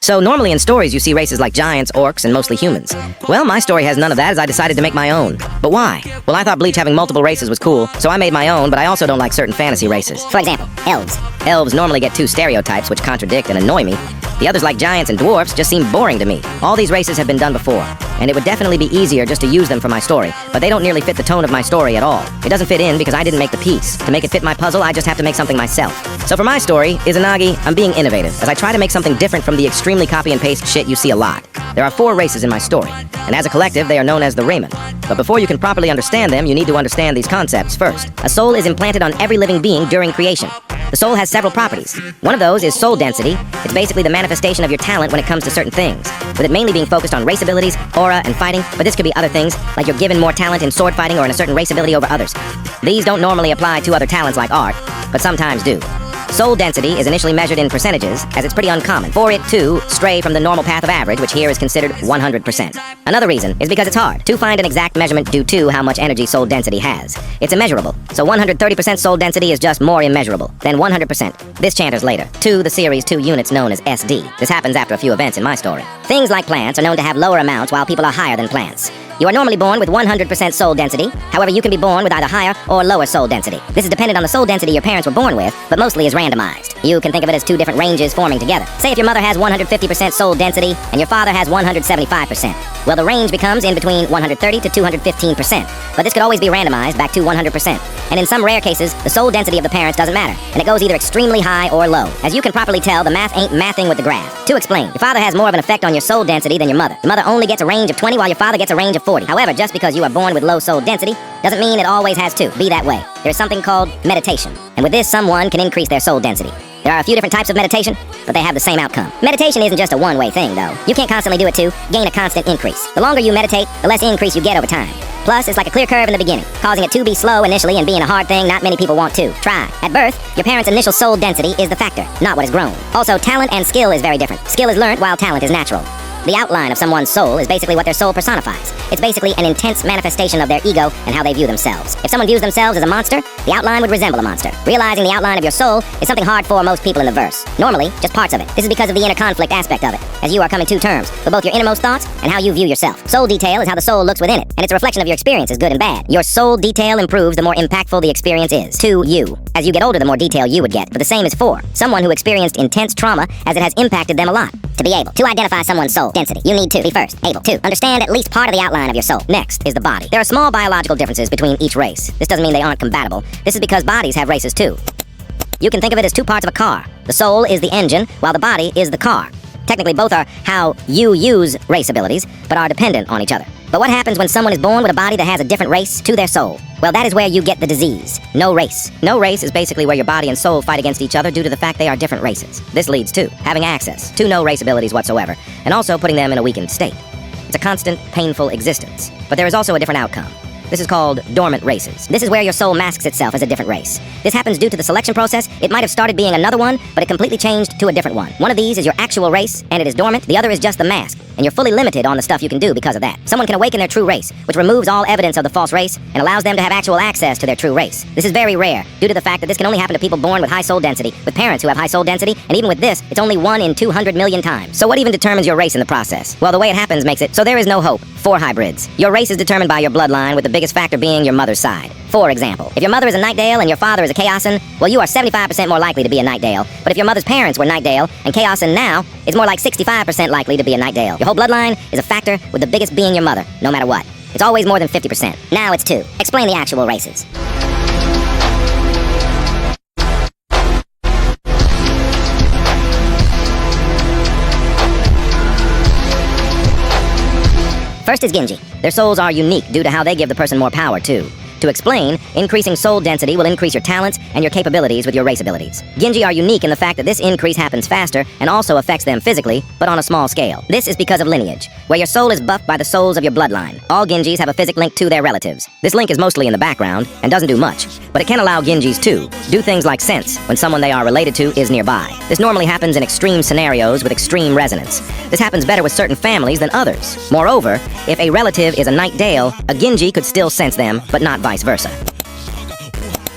So normally in stories you see races like giants, orcs, and mostly humans. Well, my story has none of that as I decided to make my own. But why? Well, I thought Bleach having multiple races was cool, so I made my own, but I also don't like certain fantasy races. For example, elves. Elves normally get two stereotypes which contradict and annoy me. The others like giants and dwarfs just seem boring to me. All these races have been done before, and it would definitely be easier just to use them for my story, but they don't nearly fit the tone of my story at all. It doesn't fit in because I didn't make the piece. To make it fit my puzzle, I just have to make something myself. So for my story, Izanagi, I'm being innovative, as I try to make something different from the extremely copy and paste shit you see a lot. There are 4 races in my story, and as a collective, they are known as the Ramen. But before you can properly understand them, you need to understand these concepts first. A soul is implanted on every living being during creation. The soul has several properties. One of those is soul density. It's basically the manifestation of your talent when it comes to certain things, with it mainly being focused on race abilities, aura, and fighting, but this could be other things, like you're given more talent in sword fighting or in a certain race ability over others. These don't normally apply to other talents like art, but sometimes do. Soul density is initially measured in percentages, as it's pretty uncommon for it to stray from the normal path of average, which here is considered 100%. Another reason is because it's hard to find an exact measurement due to how much energy soul density has. It's immeasurable, so 130% soul density is just more immeasurable than 100%. This chanters later, to the series 2 units known as SD. This happens after a few events in my story. Things like plants are known to have lower amounts while people are higher than plants. You are normally born with 100% soul density. However, you can be born with either higher or lower soul density. This is dependent on the soul density your parents were born with, but mostly is randomized. You can think of it as 2 different ranges forming together. Say if your mother has 150% soul density and your father has 175%. Well, the range becomes in between 130 to 215%. But this could always be randomized back to 100%. And in some rare cases, the soul density of the parents doesn't matter, and it goes either extremely high or low. As you can properly tell, the math ain't mathing with the graph. To explain, your father has more of an effect on your soul density than your mother. Your mother only gets a range of 20 while your father gets a range of 40. However, just because you are born with low soul density doesn't mean it always has to be that way. There's something called meditation, and with this, someone can increase their soul density. There are a few different types of meditation, but they have the same outcome. Meditation isn't just a one-way thing, though. You can't constantly do it to gain a constant increase. The longer you meditate, the less increase you get over time. Plus, it's like a clear curve in the beginning, causing it to be slow initially and being a hard thing not many people want to try. At birth, your parents' initial soul density is the factor, not what is grown. Also, talent and skill is very different. Skill is learned while talent is natural. The outline of someone's soul is basically what their soul personifies. It's basically an intense manifestation of their ego and how they view themselves. If someone views themselves as a monster, the outline would resemble a monster. Realizing the outline of your soul is something hard for most people in the verse. Normally, just parts of it. This is because of the inner conflict aspect of it, as you are coming to terms with both your innermost thoughts and how you view yourself. Soul detail is how the soul looks within it, and it's a reflection of your experiences, good and bad. Your soul detail improves the more impactful the experience is to you. As you get older, the more detail you would get, but the same is for someone who experienced intense trauma, as it has impacted them a lot. To be able to identify someone's soul density, you need to be first able to understand at least part of the outline of your soul. Next is the body. There are small biological differences between each race. This doesn't mean they aren't compatible. This is because bodies have races too. You can think of it as 2 parts of a car. The soul is the engine, while the body is the car. Technically, both are how you use race abilities, but are dependent on each other. But what happens when someone is born with a body that has a different race to their soul? Well, that is where you get the disease. No race. No race is basically where your body and soul fight against each other due to the fact they are different races. This leads to having access to no race abilities whatsoever, and also putting them in a weakened state. It's a constant, painful existence. But there is also a different outcome. This is called dormant races. This is where your soul masks itself as a different race. This happens due to the selection process. It might have started being another one, but it completely changed to a different one. One of these is your actual race, and it is dormant. The other is just the mask, and you're fully limited on the stuff you can do because of that. Someone can awaken their true race, which removes all evidence of the false race and allows them to have actual access to their true race. This is very rare, due to the fact that this can only happen to people born with high soul density, with parents who have high soul density, and even with this, it's only 1 in 200 million times. So what even determines your race in the process? Well, the way it happens makes it so there is no hope for hybrids. Your race is determined by your bloodline, with the biggest factor being your mother's side. For example, if your mother is a Nightdale and your father is a Chaosen, well, you are 75% more likely to be a Nightdale. But if your mother's parents were Nightdale and Chaosen now, it's more like 65% likely to be a Nightdale. Your whole bloodline is a factor, with the biggest being your mother, no matter what. It's always more than 50%. Now it's 2. Explain the actual races. First is Ginji. Their souls are unique due to how they give the person more power, too. To explain, increasing soul density will increase your talents and your capabilities with your race abilities. Ginji are unique in the fact that this increase happens faster and also affects them physically, but on a small scale. This is because of lineage, where your soul is buffed by the souls of your bloodline. All Ginjis have a physic link to their relatives. This link is mostly in the background and doesn't do much, but it can allow Ginjis to do things like sense when someone they are related to is nearby. This normally happens in extreme scenarios with extreme resonance. This happens better with certain families than others. Moreover, if a relative is a Nightdale, a Ginji could still sense them, but not vice versa.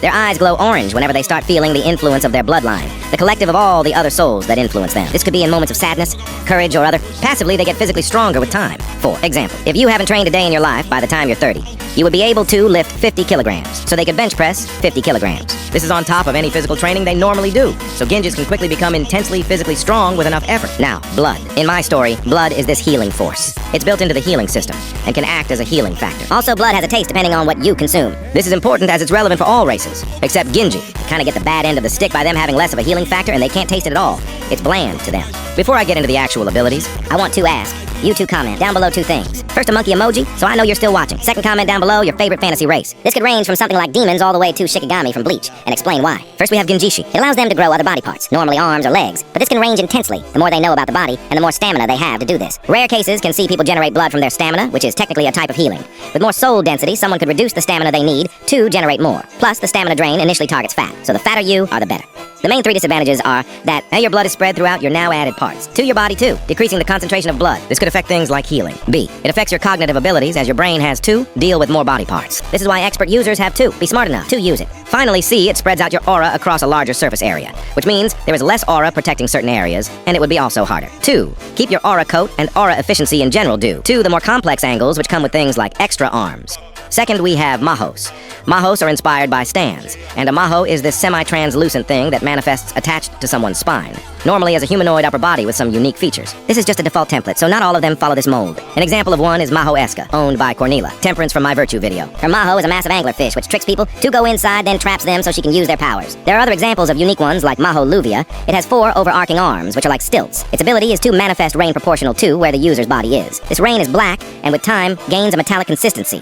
Their eyes glow orange whenever they start feeling the influence of their bloodline. the collective of all the other souls that influence them. This could be in moments of sadness, courage, or other. Passively, they get physically stronger with time. For example, if you haven't trained a day in your life, by the time you're 30, you would be able to lift 50 kilograms, so they could bench press 50 kilograms. This is on top of any physical training they normally do, so Ginjis can quickly become intensely physically strong with enough effort. Now, blood. In my story, blood is this healing force. It's built into the healing system, and can act as a healing factor. Also, blood has a taste depending on what you consume. This is important as it's relevant for all races, except Ginji. You kinda get the bad end of the stick by them having less of a healing factor, and they can't taste it at all. It's bland to them. Before I get into the actual abilities, I want to ask, you two comment down below two things. First, a monkey emoji, so I know you're still watching. Second comment down below, your favorite fantasy race. This could range from something like demons all the way to Shikigami from Bleach, and explain why. First, we have Ginji. It allows them to grow other body parts, normally arms or legs, but this can range intensely the more they know about the body and the more stamina they have to do this. Rare cases can see people generate blood from their stamina, which is technically a type of healing. With more soul density, someone could reduce the stamina they need to generate more. Plus, the stamina drain initially targets fat, so the fatter you are, the better. The main three disadvantages are that your blood is spread throughout your now added parts to your body too, decreasing the concentration of blood. This could affect things like healing. B. It affects your cognitive abilities as your brain has to deal with more body parts. This is why expert users have to be smart enough to use it. Finally, C. It spreads out your aura across a larger surface area, which means there is less aura protecting certain areas, and it would be also harder. 2. Keep your aura coat and aura efficiency in general due to the more complex angles which come with things like extra arms. Second, we have mahos. Mahos are inspired by stands, and a maho is this semi-translucent thing that manifests attached to someone's spine, normally as a humanoid upper body with some unique features. This is just a default template, so not all of them follow this mold. An example of one is Maho Eska, owned by Cornelia, Temperance from My Virtue video. Her maho is a massive anglerfish which tricks people to go inside, then traps them so she can use their powers. There are other examples of unique ones like Maho Luvia. It has 4 overarching arms, which are like stilts. Its ability is to manifest rain proportional to where the user's body is. This rain is black, and with time, gains a metallic consistency.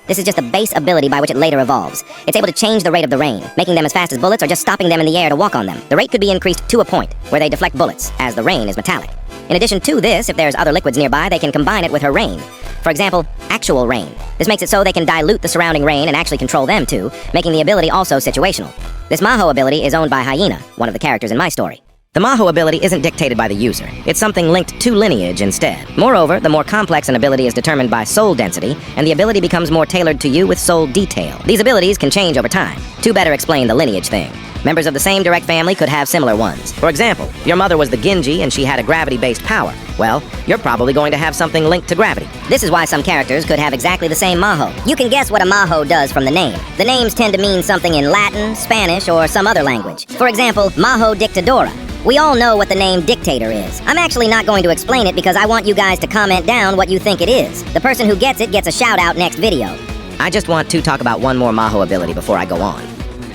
This is just a base ability by which it later evolves. It's able to change the rate of the rain, making them as fast as bullets or just stopping them in the air to walk on them. The rate could be increased to a point where they deflect bullets, as the rain is metallic. In addition to this, if there's other liquids nearby, they can combine it with her rain. For example, actual rain. This makes it so they can dilute the surrounding rain and actually control them too, making the ability also situational. This Maho ability is owned by Hyena, one of the characters in my story. The Maho ability isn't dictated by the user. It's something linked to lineage instead. Moreover, the more complex an ability is determined by soul density, and the ability becomes more tailored to you with soul detail. These abilities can change over time. To better explain the lineage thing, members of the same direct family could have similar ones. For example, your mother was the Ginji and she had a gravity-based power. Well, you're probably going to have something linked to gravity. This is why some characters could have exactly the same Maho. You can guess what a Maho does from the name. The names tend to mean something in Latin, Spanish, or some other language. For example, Maho Dictadora. We all know what the name dictator is. I'm actually not going to explain it because I want you guys to comment down what you think it is. The person who gets it gets a shout out next video. I just want to talk about one more Maho ability before I go on.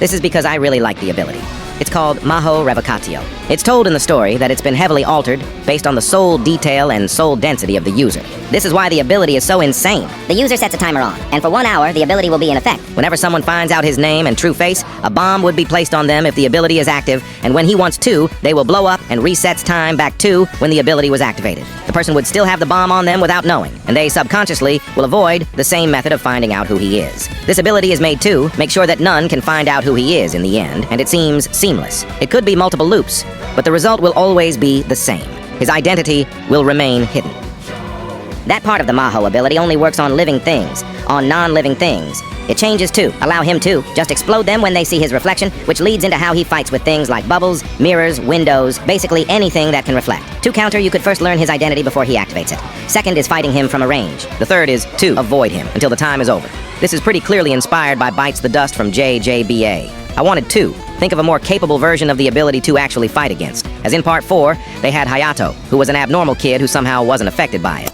This is because I really like the ability. It's called Maho Revocatio. It's told in the story that it's been heavily altered based on the soul detail and soul density of the user. This is why the ability is so insane. The user sets a timer on, and for 1 hour, the ability will be in effect. Whenever someone finds out his name and true face, a bomb would be placed on them if the ability is active, and when he wants to, they will blow up and resets time back to when the ability was activated. The person would still have the bomb on them without knowing, and they subconsciously will avoid the same method of finding out who he is. This ability is made to make sure that none can find out who he is in the end, and it seems seamless. It could be multiple loops, but the result will always be the same. His identity will remain hidden. That part of the Maho ability only works on living things, on non-living things. It changes too. Allow him to just explode them when they see his reflection, which leads into how he fights with things like bubbles, mirrors, windows, basically anything that can reflect. To counter, you could first learn his identity before he activates it. Second is fighting him from a range. The third is to avoid him until the time is over. This is pretty clearly inspired by Bites the Dust from JJBA. I wanted to think of a more capable version of the ability to actually fight against. As in part 4, they had Hayato, who was an abnormal kid who somehow wasn't affected by it.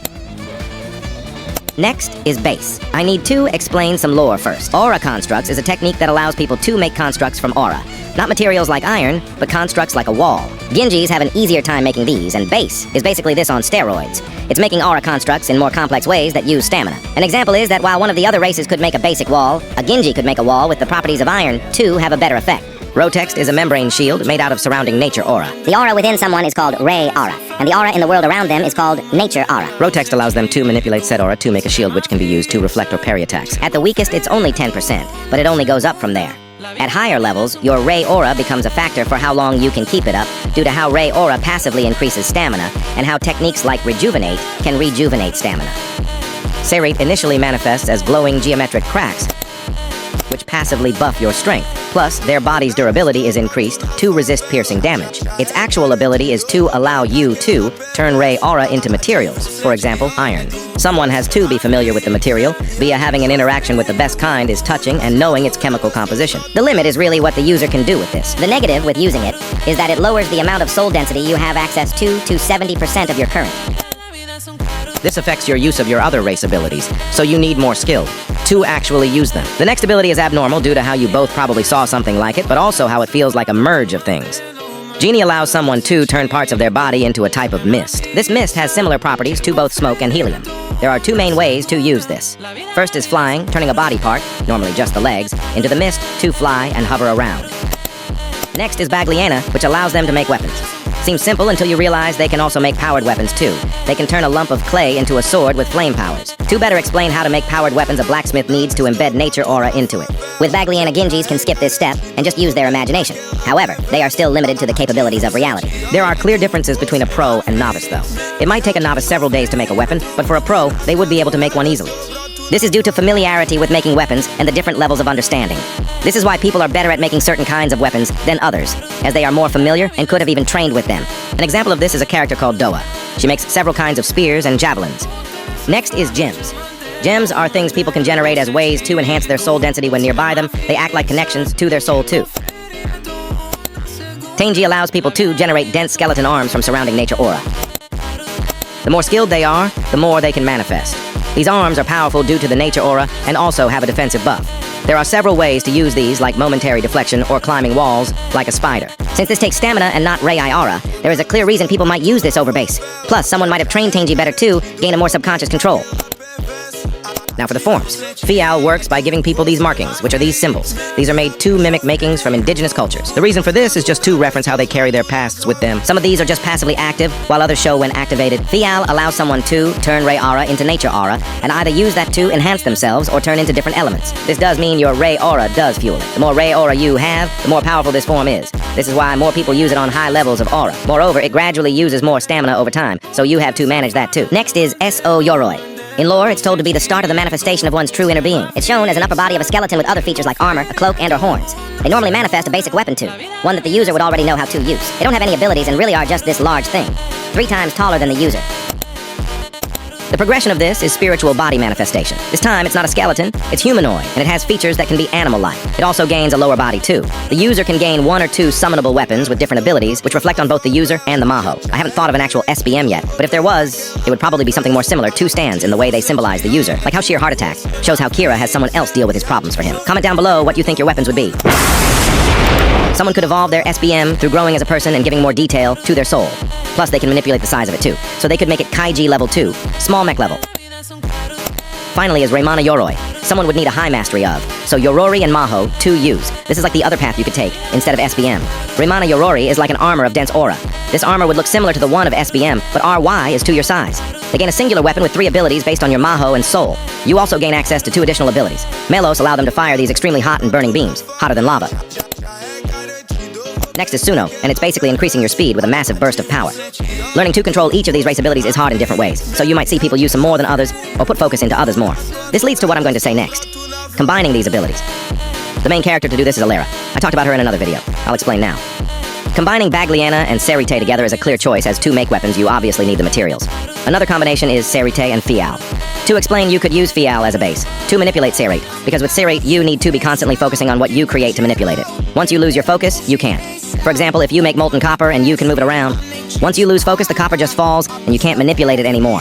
Next is base. I need to explain some lore first. Aura constructs is a technique that allows people to make constructs from aura. Not materials like iron, but constructs like a wall. Ginjis have an easier time making these, and base is basically this on steroids. It's making aura constructs in more complex ways that use stamina. An example is that while one of the other races could make a basic wall, a Ginji could make a wall with the properties of iron to have a better effect. Rotext is a membrane shield made out of surrounding nature aura. The aura within someone is called Ray aura, and the aura in the world around them is called nature aura. Rotext allows them to manipulate said aura to make a shield which can be used to reflect or parry attacks. At the weakest, it's only 10%, but it only goes up from there. At higher levels, your Ray aura becomes a factor for how long you can keep it up, due to how Ray aura passively increases stamina, and how techniques like Rejuvenate can rejuvenate stamina. Serate initially manifests as glowing geometric cracks, which passively buff your strength. Plus, their body's durability is increased to resist piercing damage. Its actual ability is to allow you to turn Ray Aura into materials, for example, iron. Someone has to be familiar with the material via having an interaction with the best kind is touching and knowing its chemical composition. The limit is really what the user can do with this. The negative with using it is that it lowers the amount of soul density you have access to 70% of your current. This affects your use of your other race abilities, so you need more skill to actually use them. The next ability is abnormal due to how you both probably saw something like it, but also how it feels like a merge of things. Genie allows someone to turn parts of their body into a type of mist. This mist has similar properties to both smoke and helium. There are two main ways to use this. First is flying, turning a body part, normally just the legs, into the mist to fly and hover around. Next is Bagliana, which allows them to make weapons. Seems simple until you realize they can also make powered weapons too. They can turn a lump of clay into a sword with flame powers. To better explain how to make powered weapons, a blacksmith needs to embed nature aura into it. With Bagliana, Ginjis can skip this step and just use their imagination. However, they are still limited to the capabilities of reality. There are clear differences between a pro and novice though. It might take a novice several days to make a weapon, but for a pro, they would be able to make one easily. This is due to familiarity with making weapons and the different levels of understanding. This is why people are better at making certain kinds of weapons than others, as they are more familiar and could have even trained with them. An example of this is a character called Doa. She makes several kinds of spears and javelins. Next is gems. Gems are things people can generate as ways to enhance their soul density when nearby them. They act like connections to their soul too. Tenji allows people to generate dense skeleton arms from surrounding nature aura. The more skilled they are, the more they can manifest. These arms are powerful due to the nature aura and also have a defensive buff. There are several ways to use these, like momentary deflection or climbing walls, like a spider. Since this takes stamina and not Rei Aura, there is a clear reason people might use this over base. Plus, someone might have trained Tenji better too, gain a more subconscious control. Now for the forms. Fial works by giving people these markings, which are these symbols. These are made to mimic makings from indigenous cultures. The reason for this is just to reference how they carry their pasts with them. Some of these are just passively active, while others show when activated. Fial allows someone to turn Rei Aura into nature aura, and either use that to enhance themselves or turn into different elements. This does mean your Rei Aura does fuel it. The more Rei Aura you have, the more powerful this form is. This is why more people use it on high levels of aura. Moreover, it gradually uses more stamina over time, so you have to manage that too. Next is S.O. Yoroi. In lore, it's told to be the start of the manifestation of one's true inner being. It's shown as an upper body of a skeleton with other features like armor, a cloak, and/or horns. They normally manifest a basic weapon too, one that the user would already know how to use. They don't have any abilities and really are just this large thing, 3 times taller than the user. The progression of this is spiritual body manifestation. This time, it's not a skeleton, it's humanoid, and it has features that can be animal-like. It also gains a lower body too. The user can gain 1 or 2 summonable weapons with different abilities, which reflect on both the user and the Maho. I haven't thought of an actual SBM yet, but if there was, it would probably be something more similar to stands in the way they symbolize the user. Like how Sheer Heart Attack shows how Kira has someone else deal with his problems for him. Comment down below what you think your weapons would be. Someone could evolve their SBM through growing as a person and giving more detail to their soul. Plus, they can manipulate the size of it too. So they could make it Kaiji level 2, small mech level. Finally is Raimana Yoroi. Someone would need a high mastery of. So Yorori and Maho, 2 use. This is like the other path you could take, instead of SBM. Raimana Yorori is like an armor of dense aura. This armor would look similar to the one of SBM, but RY is to your size. They gain a singular weapon with 3 abilities based on your Maho and Soul. You also gain access to 2 additional abilities. Melos allow them to fire these extremely hot and burning beams, hotter than lava. Next is Suno, and it's basically increasing your speed with a massive burst of power. Learning to control each of these race abilities is hard in different ways, so you might see people use some more than others, or put focus into others more. This leads to what I'm going to say next. Combining these abilities. The main character to do this is Alera. I talked about her in another video. I'll explain now. Combining Bagliana and Serite together is a clear choice, as to make weapons you obviously need the materials. Another combination is Serite and Fial. To explain, you could use Fial as a base, to manipulate Serite, because with Serite you need to be constantly focusing on what you create to manipulate it. Once you lose your focus, you can't. For example, if you make molten copper and you can move it around, once you lose focus, the copper just falls and you can't manipulate it anymore.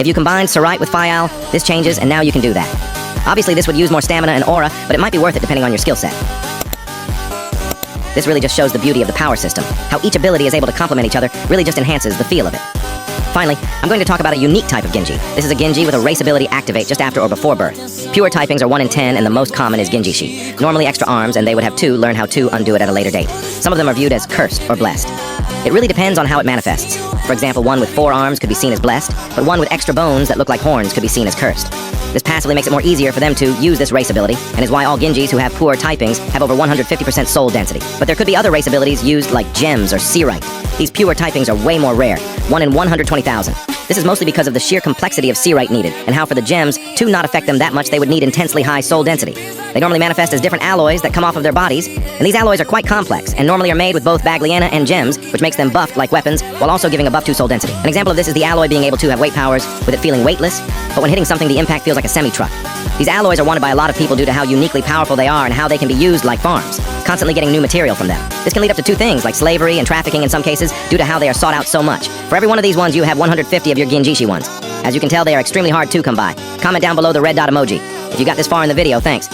If you combine Serite with Fial, this changes and now you can do that. Obviously this would use more stamina and aura, but it might be worth it depending on your skill set. This really just shows the beauty of the power system. How each ability is able to complement each other really just enhances the feel of it. Finally, I'm going to talk about a unique type of Ginji. This is a Ginji with a race ability activate just after or before birth. Pure typings are 1 in 10, and the most common is Ginji-shi. Normally extra arms, and they would have to learn how to undo it at a later date. Some of them are viewed as cursed or blessed. It really depends on how it manifests. For example, one with 4 arms could be seen as blessed, but one with extra bones that look like horns could be seen as cursed. This passively makes it more easier for them to use this race ability, and is why all Ginjis who have poor typings have over 150% soul density. But there could be other race abilities used like gems or Seerite. These pure typings are way more rare, 1 in 120,000. This is mostly because of the sheer complexity of seerite needed, and how for the gems to not affect them that much they would need intensely high soul density. They normally manifest as different alloys that come off of their bodies, and these alloys are quite complex, and normally are made with both Bagliana and gems, which makes them buffed like weapons, while also giving a buff to soul density. An example of this is the alloy being able to have weight powers, with it feeling weightless, but when hitting something the impact feels like a semi-truck. These alloys are wanted by a lot of people due to how uniquely powerful they are and how they can be used like farms, constantly getting new material from them. This can lead up to two things, like slavery and trafficking in some cases, due to how they are sought out so much. For every one of these ones, you have 150 of your Ginji ones. As you can tell, they are extremely hard to come by. Comment down below the red dot emoji. If you got this far in the video, thanks.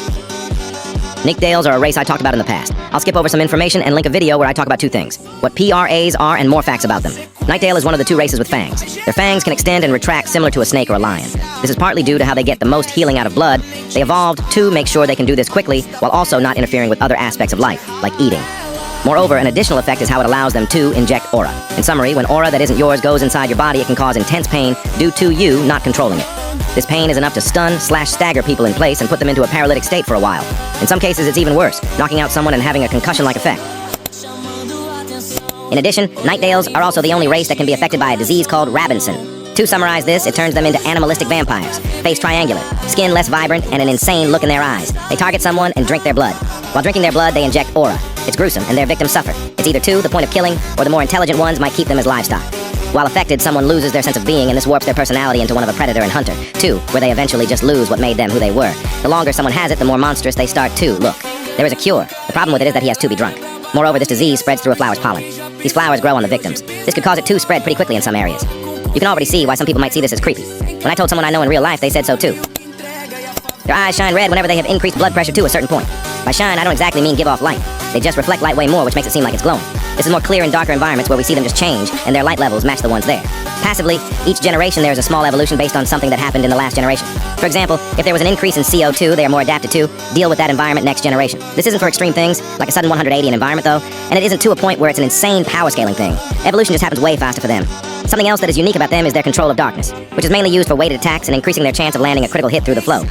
Nightdales are a race I talked about in the past. I'll skip over some information and link a video where I talk about two things: what PRAs are and more facts about them. Nightdale is one of the two races with fangs. Their fangs can extend and retract similar to a snake or a lion. This is partly due to how they get the most healing out of blood. They evolved to make sure they can do this quickly, while also not interfering with other aspects of life, like eating. Moreover, an additional effect is how it allows them to inject aura. In summary, when aura that isn't yours goes inside your body, it can cause intense pain due to you not controlling it. This pain is enough to stun/stagger people in place and put them into a paralytic state for a while. In some cases, it's even worse, knocking out someone and having a concussion-like effect. In addition, Nightdales are also the only race that can be affected by a disease called Robinson. To summarize this, it turns them into animalistic vampires, face triangular, skin less vibrant, and an insane look in their eyes. They target someone and drink their blood. While drinking their blood, they inject aura. It's gruesome, and their victims suffer. It's either to the point of killing, or the more intelligent ones might keep them as livestock. While affected, someone loses their sense of being, and this warps their personality into one of a predator and hunter. Two, where they eventually just lose what made them who they were. The longer someone has it, the more monstrous they start to look. There is a cure. The problem with it is that he has to be drunk. Moreover, this disease spreads through a flower's pollen. These flowers grow on the victims. This could cause it to spread pretty quickly in some areas. You can already see why some people might see this as creepy. When I told someone I know in real life, they said so too. Their eyes shine red whenever they have increased blood pressure to a certain point. By shine, I don't exactly mean give off light. They just reflect light way more, which makes it seem like it's glowing. This is more clear in darker environments where we see them just change, and their light levels match the ones there. Passively, each generation there is a small evolution based on something that happened in the last generation. For example, if there was an increase in CO2, they are more adapted to deal with that environment next generation. This isn't for extreme things, like a sudden 180 in environment though, and it isn't to a point where it's an insane power scaling thing. Evolution just happens way faster for them. Something else that is unique about them is their control of darkness, which is mainly used for weighted attacks and increasing their chance of landing a critical hit through the flow.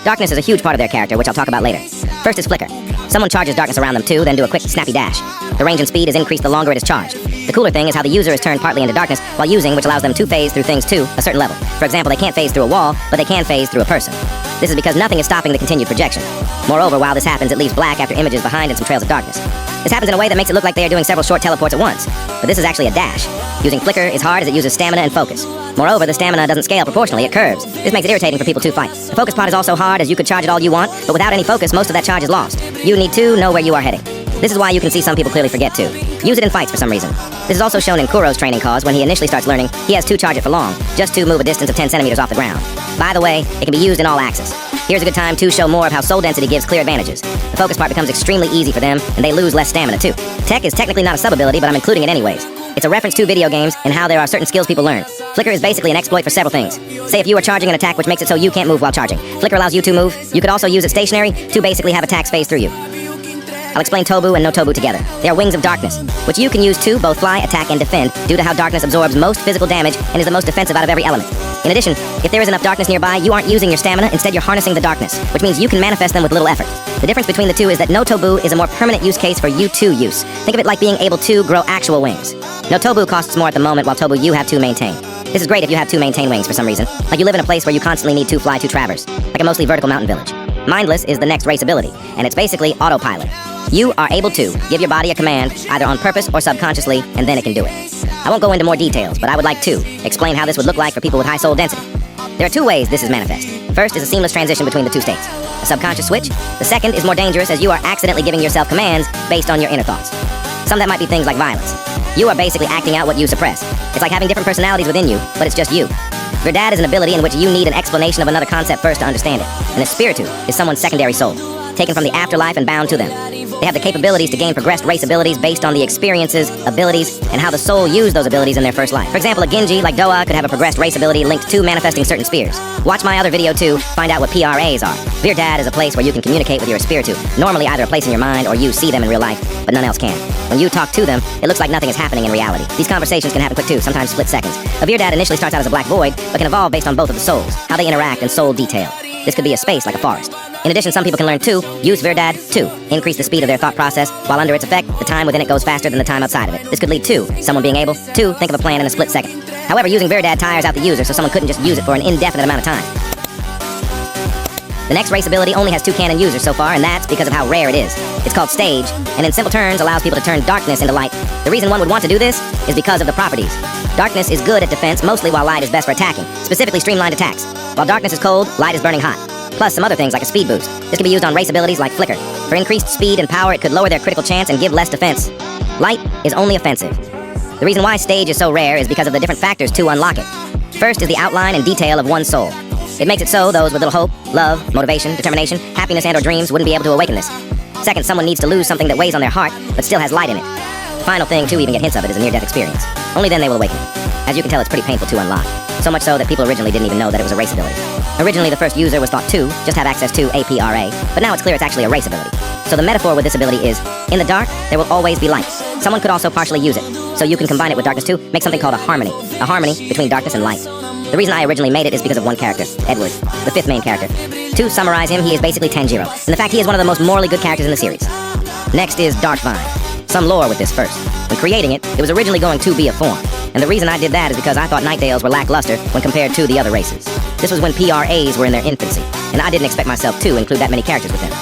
Darkness is a huge part of their character, which I'll talk about later. First is flicker. Someone charges darkness around them too, then do a quick snappy dash. The range and speed is increased the longer it is charged. The cooler thing is how the user is turned partly into darkness while using, which allows them to phase through things to a certain level. For example, they can't phase through a wall, but they can phase through a person. This is because nothing is stopping the continued projection. Moreover, while this happens, it leaves black after images behind and some trails of darkness. This happens in a way that makes it look like they are doing several short teleports at once, but this is actually a dash. Using flicker is hard as it uses stamina and focus. Moreover, the stamina doesn't scale proportionally, it curves. This makes it irritating for people to fight. The focus pot is also hard as you could charge it all you want, but without any focus, most of that charge is lost. You need to know where you are heading. This is why you can see some people clearly forget to use it in fights for some reason. This is also shown in Kuro's training cause when he initially starts learning, he has to charge it for long, just to move a distance of 10 centimeters off the ground. By the way, it can be used in all axes. Here's a good time to show more of how soul density gives clear advantages. The focus part becomes extremely easy for them, and they lose less stamina too. Tech is technically not a sub-ability, but I'm including it anyways. It's a reference to video games and how there are certain skills people learn. Flicker is basically an exploit for several things. Say if you are charging an attack which makes it so you can't move while charging. Flicker allows you to move. You could also use it stationary to basically have attacks phase through you. I'll explain Tobu and no Tobu together. They are wings of darkness, which you can use to both fly, attack, and defend due to how darkness absorbs most physical damage and is the most defensive out of every element. In addition, if there is enough darkness nearby, you aren't using your stamina, instead you're harnessing the darkness, which means you can manifest them with little effort. The difference between the two is that no Tobu is a more permanent use case for you to use. Think of it like being able to grow actual wings. No Tobu costs more at the moment, while Tobu you have to maintain. This is great if you have to maintain wings for some reason, like you live in a place where you constantly need to fly to traverse, like a mostly vertical mountain village. Mindless is the next race ability, and it's basically autopilot. You are able to give your body a command, either on purpose or subconsciously, and then it can do it. I won't go into more details, but I would like to explain how this would look like for people with high soul density. There are two ways this is manifest. First is a seamless transition between the two states, a subconscious switch. The second is more dangerous as you are accidentally giving yourself commands based on your inner thoughts. Some that might be things like violence. You are basically acting out what you suppress. It's like having different personalities within you, but it's just you. Verdad is an ability in which you need an explanation of another concept first to understand it, and a spiritu is someone's secondary soul, taken from the afterlife and bound to them. They have the capabilities to gain progressed race abilities based on the experiences, abilities, and how the soul used those abilities in their first life. For example, a Ginji, like Doa, could have a progressed race ability linked to manifesting certain spears. Watch my other video to find out what PRAs are. Verdad is a place where you can communicate with your spiritu, normally either a place in your mind or you see them in real life, but none else can. When you talk to them, it looks like nothing is happening in reality. These conversations can happen quick too, sometimes split seconds. A Verdad initially starts out as a black void, but can evolve based on both of the souls, how they interact, and soul detail. This could be a space like a forest. In addition, some people can learn 2, use Verdad 2, increase the speed of their thought process, while under its effect, the time within it goes faster than the time outside of it. This could lead to someone being able to think of a plan in a split second. However, using Verdad tires out the user, so someone couldn't just use it for an indefinite amount of time. The next race ability only has 2 canon users so far, and that's because of how rare it is. It's called Stage, and in simple terms allows people to turn darkness into light. The reason one would want to do this is because of the properties. Darkness is good at defense, mostly while light is best for attacking, specifically streamlined attacks. While darkness is cold, light is burning hot. Plus some other things like a speed boost. This can be used on race abilities like Flicker. For increased speed and power, it could lower their critical chance and give less defense. Light is only offensive. The reason why Stage is so rare is because of the different factors to unlock it. First is the outline and detail of one's soul. It makes it so those with little hope, love, motivation, determination, happiness, and/or dreams wouldn't be able to awaken this. Second, someone needs to lose something that weighs on their heart, but still has light in it. The final thing to even get hints of it is a near-death experience. Only then they will awaken it. As you can tell, it's pretty painful to unlock. So much so that people originally didn't even know that it was a race ability. Originally, the first user was thought to just have access to APRA, but now it's clear it's actually a race ability. So the metaphor with this ability is, in the dark, there will always be light. Someone could also partially use it, so you can combine it with darkness too, make something called a harmony between darkness and light. The reason I originally made it is because of one character, Edward, the 5th main character. To summarize him, he is basically Tanjiro, and the fact he is one of the most morally good characters in the series. Next is Dark Vine. Some lore with this first. When creating it, it was originally going to be a form, and the reason I did that is because I thought Nightdales were lackluster when compared to the other races. This was when PRAs were in their infancy, and I didn't expect myself to include that many characters with them.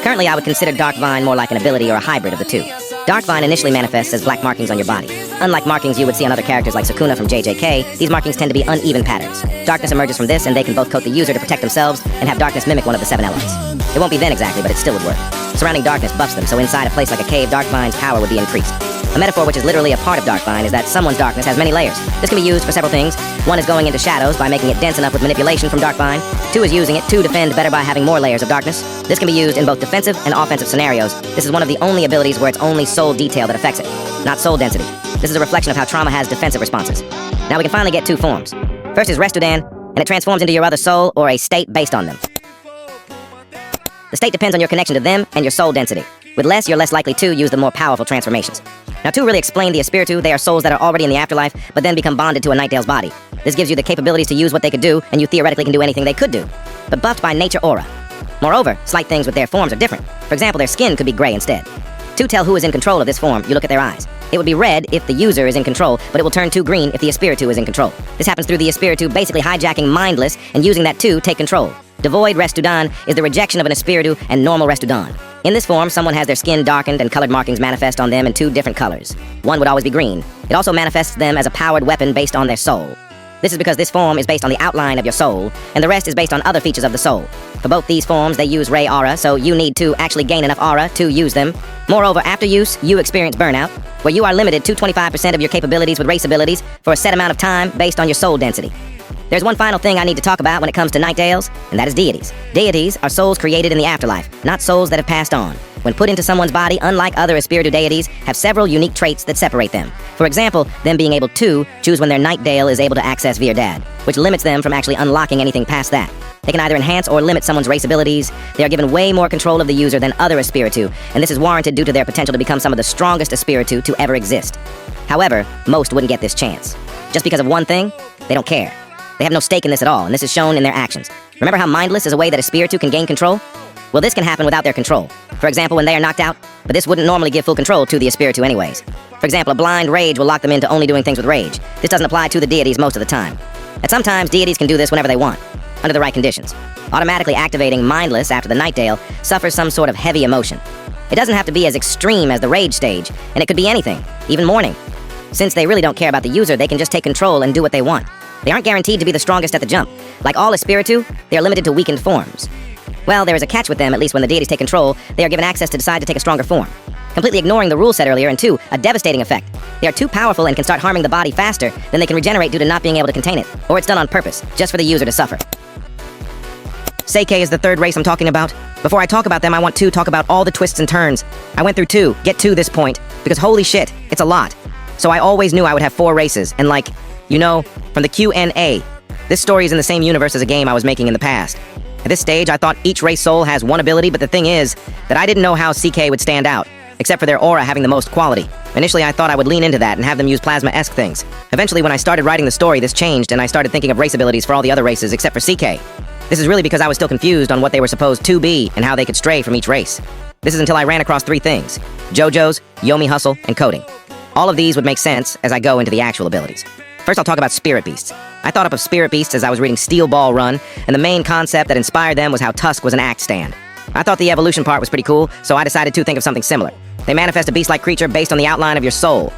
Currently, I would consider Dark Vine more like an ability or a hybrid of the two. Dark Vine initially manifests as black markings on your body. Unlike markings you would see on other characters like Sukuna from JJK, these markings tend to be uneven patterns. Darkness emerges from this, and they can both coat the user to protect themselves and have darkness mimic one of the 7 elements. It won't be then exactly, but it still would work. Surrounding darkness buffs them, so inside a place like a cave, Dark Vine's power would be increased. A metaphor which is literally a part of Dark Vine is that someone's darkness has many layers. This can be used for several things. 1 is going into shadows by making it dense enough with manipulation from Dark Vine. 2 is using it to defend better by having more layers of darkness. This can be used in both defensive and offensive scenarios. This is one of the only abilities where it's only soul detail that affects it, not soul density. This is a reflection of how trauma has defensive responses. Now we can finally get 2 forms. First is Restudan, and it transforms into your other soul or a state based on them. The state depends on your connection to them and your soul density. With less, you're less likely to use the more powerful transformations. Now, to really explain the Espiritu, they are souls that are already in the afterlife, but then become bonded to a Nightdale's body. This gives you the capabilities to use what they could do, and you theoretically can do anything they could do, but buffed by nature aura. Moreover, slight things with their forms are different. For example, their skin could be gray instead. To tell who is in control of this form, you look at their eyes. It would be red if the user is in control, but it will turn to green if the Espiritu is in control. This happens through the Espiritu basically hijacking Mindless and using that to take control. Devoid Restudan is the rejection of an Espiritu and normal Restudan. In this form, someone has their skin darkened and colored markings manifest on them in 2 different colors. One would always be green. It also manifests them as a powered weapon based on their soul. This is because this form is based on the outline of your soul, and the rest is based on other features of the soul. For both these forms, they use Ray Aura, so you need to actually gain enough aura to use them. Moreover, after use, you experience burnout, where you are limited to 25% of your capabilities with race abilities for a set amount of time based on your soul density. There's one final thing I need to talk about when it comes to Nightdales, and that is deities. Deities are souls created in the afterlife, not souls that have passed on. When put into someone's body, unlike other Espiritu deities, have several unique traits that separate them. For example, them being able to choose when their Nightdale is able to access Verdad, which limits them from actually unlocking anything past that. They can either enhance or limit someone's race abilities. They are given way more control of the user than other Espiritu, and this is warranted due to their potential to become some of the strongest Espiritu to ever exist. However, most wouldn't get this chance. Just because of one thing, they don't care. They have no stake in this at all, and this is shown in their actions. Remember how Mindless is a way that a Espiritu can gain control? Well, this can happen without their control. For example, when they are knocked out, but this wouldn't normally give full control to the Espiritu anyways. For example, a blind rage will lock them into only doing things with rage. This doesn't apply to the deities most of the time. And sometimes deities can do this whenever they want, under the right conditions. Automatically activating Mindless after the Nightdale suffers some sort of heavy emotion. It doesn't have to be as extreme as the rage stage, and it could be anything, even mourning. Since they really don't care about the user, they can just take control and do what they want. They aren't guaranteed to be the strongest at the jump. Like all Espiritu, they are limited to weakened forms. Well, there is a catch with them, at least when the deities take control, they are given access to decide to take a stronger form. Completely ignoring the rule set earlier, and 2, a devastating effect. They are too powerful and can start harming the body faster than they can regenerate due to not being able to contain it. Or it's done on purpose, just for the user to suffer. Seikei is the 3rd race I'm talking about. Before I talk about them, I want to talk about all the twists and turns. I went through 2, get to this point, because holy shit, it's a lot. So I always knew I would have 4 races, and like, you know, from the Q&A, this story is in the same universe as a game I was making in the past. At this stage, I thought each race soul has one ability, but the thing is that I didn't know how Seikei would stand out, except for their aura having the most quality. Initially, I thought I would lean into that and have them use plasma-esque things. Eventually, when I started writing the story, this changed, and I started thinking of race abilities for all the other races except for Seikei. This is really because I was still confused on what they were supposed to be and how they could stray from each race. This is until I ran across 3 things: JoJo's, Yomi Hustle, and coding. All of these would make sense as I go into the actual abilities. First, I'll talk about spirit beasts. I thought up of spirit beasts as I was reading Steel Ball Run, and the main concept that inspired them was how Tusk was an axe stand. I thought the evolution part was pretty cool, so I decided to think of something similar. They manifest a beast-like creature based on the outline of your soul.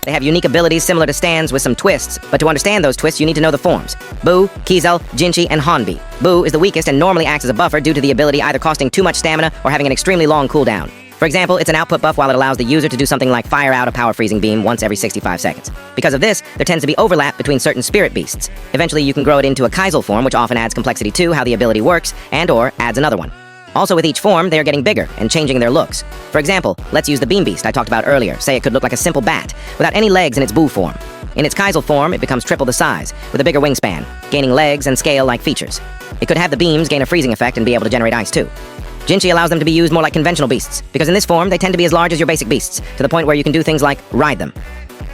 They have unique abilities similar to stands with some twists, but to understand those twists, you need to know the forms. Buu, Kizel, Ginji, and Hanbi. Buu is the weakest and normally acts as a buffer due to the ability either costing too much stamina or having an extremely long cooldown. For example, it's an output buff while it allows the user to do something like fire out a power freezing beam once every 65 seconds. Because of this, there tends to be overlap between certain spirit beasts. Eventually, you can grow it into a Kizel form, which often adds complexity to how the ability works, and/or adds another one. Also, with each form, they are getting bigger and changing their looks. For example, let's use the Beam Beast I talked about earlier. Say it could look like a simple bat, without any legs in its Buu form. In its Kizel form, it becomes triple the size, with a bigger wingspan, gaining legs and scale-like features. It could have the beams gain a freezing effect and be able to generate ice too. Ginji allows them to be used more like conventional beasts, because in this form, they tend to be as large as your basic beasts, to the point where you can do things like ride them.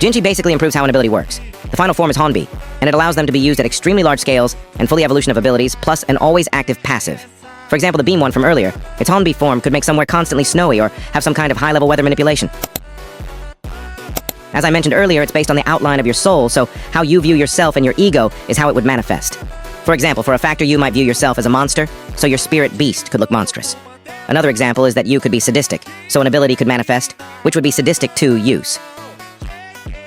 Ginji basically improves how an ability works. The final form is Hanbi, and it allows them to be used at extremely large scales and fully evolution of abilities, plus an always active passive. For example, the beam one from earlier, its Hanbi form could make somewhere constantly snowy or have some kind of high-level weather manipulation. As I mentioned earlier, it's based on the outline of your soul, so how you view yourself and your ego is how it would manifest. For example, for a factor, you might view yourself as a monster, so your spirit beast could look monstrous. Another example is that you could be sadistic, so an ability could manifest, which would be sadistic to use.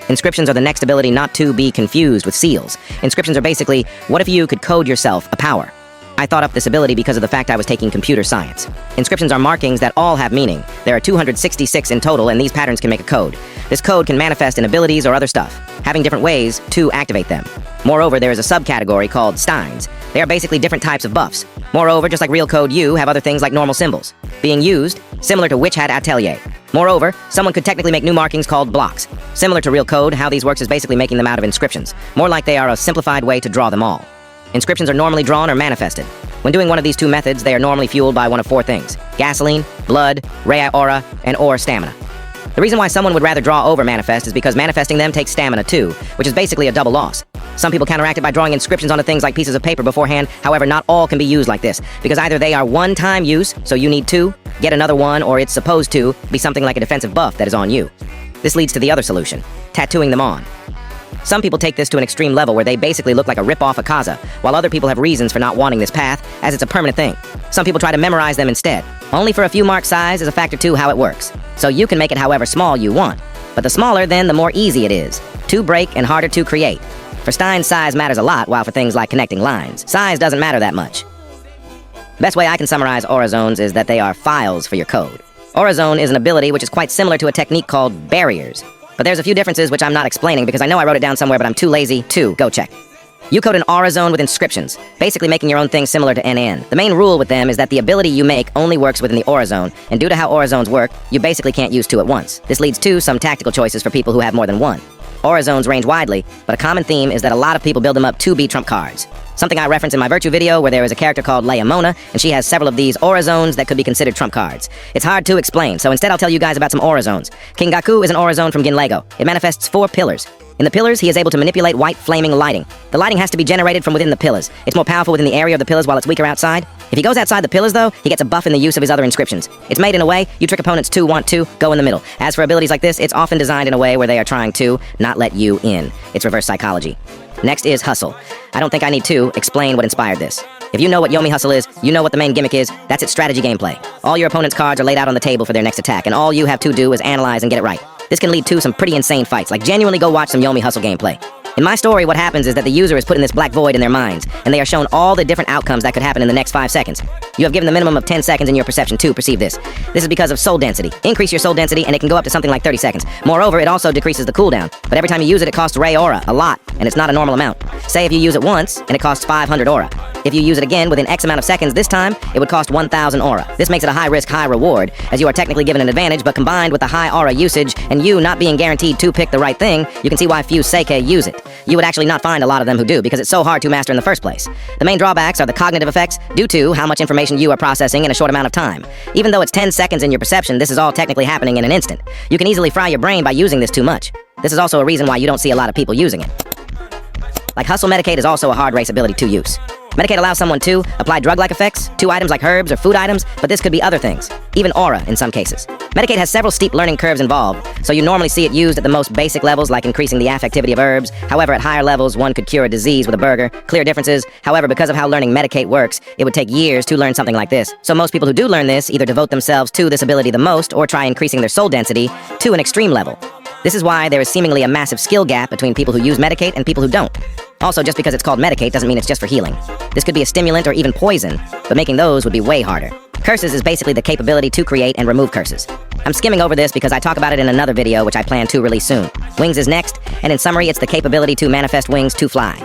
Inscriptions are the next ability not to be confused with seals. Inscriptions are basically, what if you could code yourself a power? I thought up this ability because of the fact I was taking computer science. Inscriptions are markings that all have meaning. There are 266 in total, and these patterns can make a code. This code can manifest in abilities or other stuff, having different ways to activate them. Moreover, there is a subcategory called steins. They are basically different types of buffs. Moreover, just like real code, you have other things like normal symbols being used, similar to Witch Hat Atelier. Moreover, someone could technically make new markings called blocks. Similar to real code, how these works is basically making them out of inscriptions, more like they are a simplified way to draw them all. Inscriptions are normally drawn or manifested. When doing one of these 2 methods, they are normally fueled by one of 4 things: gasoline, blood, Rei aura, and/or stamina. The reason why someone would rather draw over manifest is because manifesting them takes stamina too, which is basically a double loss. Some people counteract it by drawing inscriptions onto things like pieces of paper beforehand. However, not all can be used like this, because either they are one-time use, so you need 2, get another one, or it's supposed to be something like a defensive buff that is on you. This leads to the other solution: tattooing them on. Some people take this to an extreme level where they basically look like a rip-off Akaza, while other people have reasons for not wanting this path, as it's a permanent thing. Some people try to memorize them instead. Only for a few mark size is a factor to how it works. So you can make it however small you want. But the smaller, then, the more easy it is to break and harder to create. For steins, size matters a lot, while for things like connecting lines, size doesn't matter that much. Best way I can summarize aura zones is that they are files for your code. Aura zone is an ability which is quite similar to a technique called barriers. But there's a few differences which I'm not explaining because I know I wrote it down somewhere, but I'm too lazy to go check. You code an aura zone with inscriptions, basically making your own thing similar to NN. The main rule with them is that the ability you make only works within the aura zone, and due to how aura zones work, you basically can't use 2 at once. This leads to some tactical choices for people who have more than 1. Aura zones range widely, but a common theme is that a lot of people build them up to be trump cards. Something I referenced in my Virtue video where there is a character called Leia, and she has several of these aura zones that could be considered trump cards. It's hard to explain, so instead I'll tell you guys about some aura zones. King Gaku is an aura zone from Ginlego. It manifests 4 pillars. In the pillars, he is able to manipulate white flaming lighting. The lighting has to be generated from within the pillars. It's more powerful within the area of the pillars while it's weaker outside. If he goes outside the pillars, though, he gets a buff in the use of his other inscriptions. It's made in a way you trick opponents to want to go in the middle. As for abilities like this, it's often designed in a way where they are trying to not let you in. It's reverse psychology. Next is Hustle. I don't think I need to explain what inspired this. If you know what Yomi Hustle is, you know what the main gimmick is. That's its strategy gameplay. All your opponent's cards are laid out on the table for their next attack, and all you have to do is analyze and get it right. This can lead to some pretty insane fights, like genuinely go watch some Yomi Hustle gameplay. In my story, what happens is that the user is put in this black void in their minds, and they are shown all the different outcomes that could happen in the next 5 seconds. You have given the minimum of 10 seconds in your perception to perceive this. This is because of soul density. Increase your soul density, and it can go up to something like 30 seconds. Moreover, it also decreases the cooldown, but every time you use it, it costs Rei aura, a lot, and it's not a normal amount. Say if you use it once, and it costs 500 aura. If you use it again within X amount of seconds this time, it would cost 1,000 aura. This makes it a high risk, high reward, as you are technically given an advantage, but combined with the high aura usage, and you not being guaranteed to pick the right thing, you can see why few Seikei use it. You would actually not find a lot of them who do, because it's so hard to master in the first place. The main drawbacks are the cognitive effects, due to how much information you are processing in a short amount of time. Even though it's 10 seconds in your perception, this is all technically happening in an instant. You can easily fry your brain by using this too much. This is also a reason why you don't see a lot of people using it. Like Hustle Medicate is also a hard race ability to use. Medicate allows someone to apply drug-like effects to items like herbs or food items, but this could be other things, even aura in some cases. Medicate has several steep learning curves involved, so you normally see it used at the most basic levels, like increasing the affectivity of herbs. However, at higher levels, one could cure a disease with a burger. Clear differences. However, because of how learning Medicate works, it would take years to learn something like this. So most people who do learn this either devote themselves to this ability the most or try increasing their soul density to an extreme level. This is why there is seemingly a massive skill gap between people who use Medicate and people who don't. Also, just because it's called Medicate doesn't mean it's just for healing. This could be a stimulant or even poison, but making those would be way harder. Curses is basically the capability to create and remove curses. I'm skimming over this because I talk about it in another video which I plan to release soon. Wings is next, and in summary it's the capability to manifest wings to fly.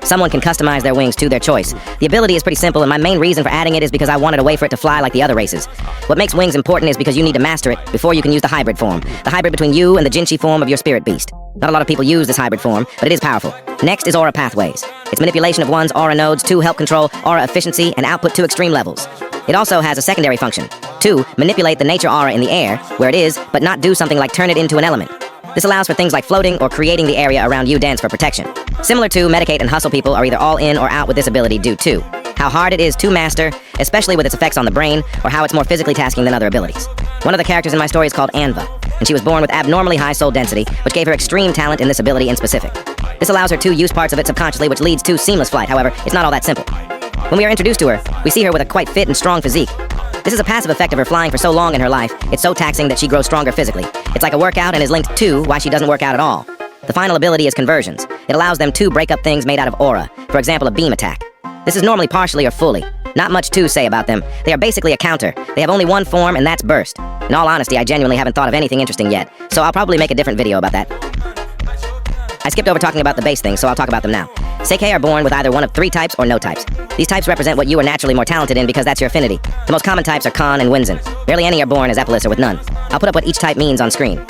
Someone can customize their wings to their choice. The ability is pretty simple, and my main reason for adding it is because I wanted a way for it to fly like the other races. What makes wings important is because you need to master it before you can use the hybrid form. The hybrid between you and the Ginji form of your spirit beast. Not a lot of people use this hybrid form, but it is powerful. Next is aura pathways. It's manipulation of one's aura nodes to help control aura efficiency and output to extreme levels. It also has a secondary function, to manipulate the nature aura in the air, where it is, but not do something like turn it into an element. This allows for things like floating or creating the area around you dense for protection. Similar to Medicate and Hustle people are either all in or out with this ability due to how hard it is to master, especially with its effects on the brain, or how it's more physically tasking than other abilities. One of the characters in my story is called Anva, and she was born with abnormally high soul density, which gave her extreme talent in this ability in specific. This allows her to use parts of it subconsciously, which leads to seamless flight. However, it's not all that simple. When we are introduced to her, we see her with a quite fit and strong physique. This is a passive effect of her flying for so long in her life, it's so taxing that she grows stronger physically. It's like a workout and is linked to why she doesn't work out at all. The final ability is conversions. It allows them to break up things made out of aura, for example a beam attack. This is normally partially or fully. Not much to say about them. They are basically a counter. They have only one form, and that's burst. In all honesty, I genuinely haven't thought of anything interesting yet, so I'll probably make a different video about that. I skipped over talking about the base things, so I'll talk about them now. Seikei are born with either one of 3 types or no types. These types represent what you are naturally more talented in because that's your affinity. The most common types are Kan and Winzen. Barely any are born as Epilis or with none. I'll put up what each type means on screen.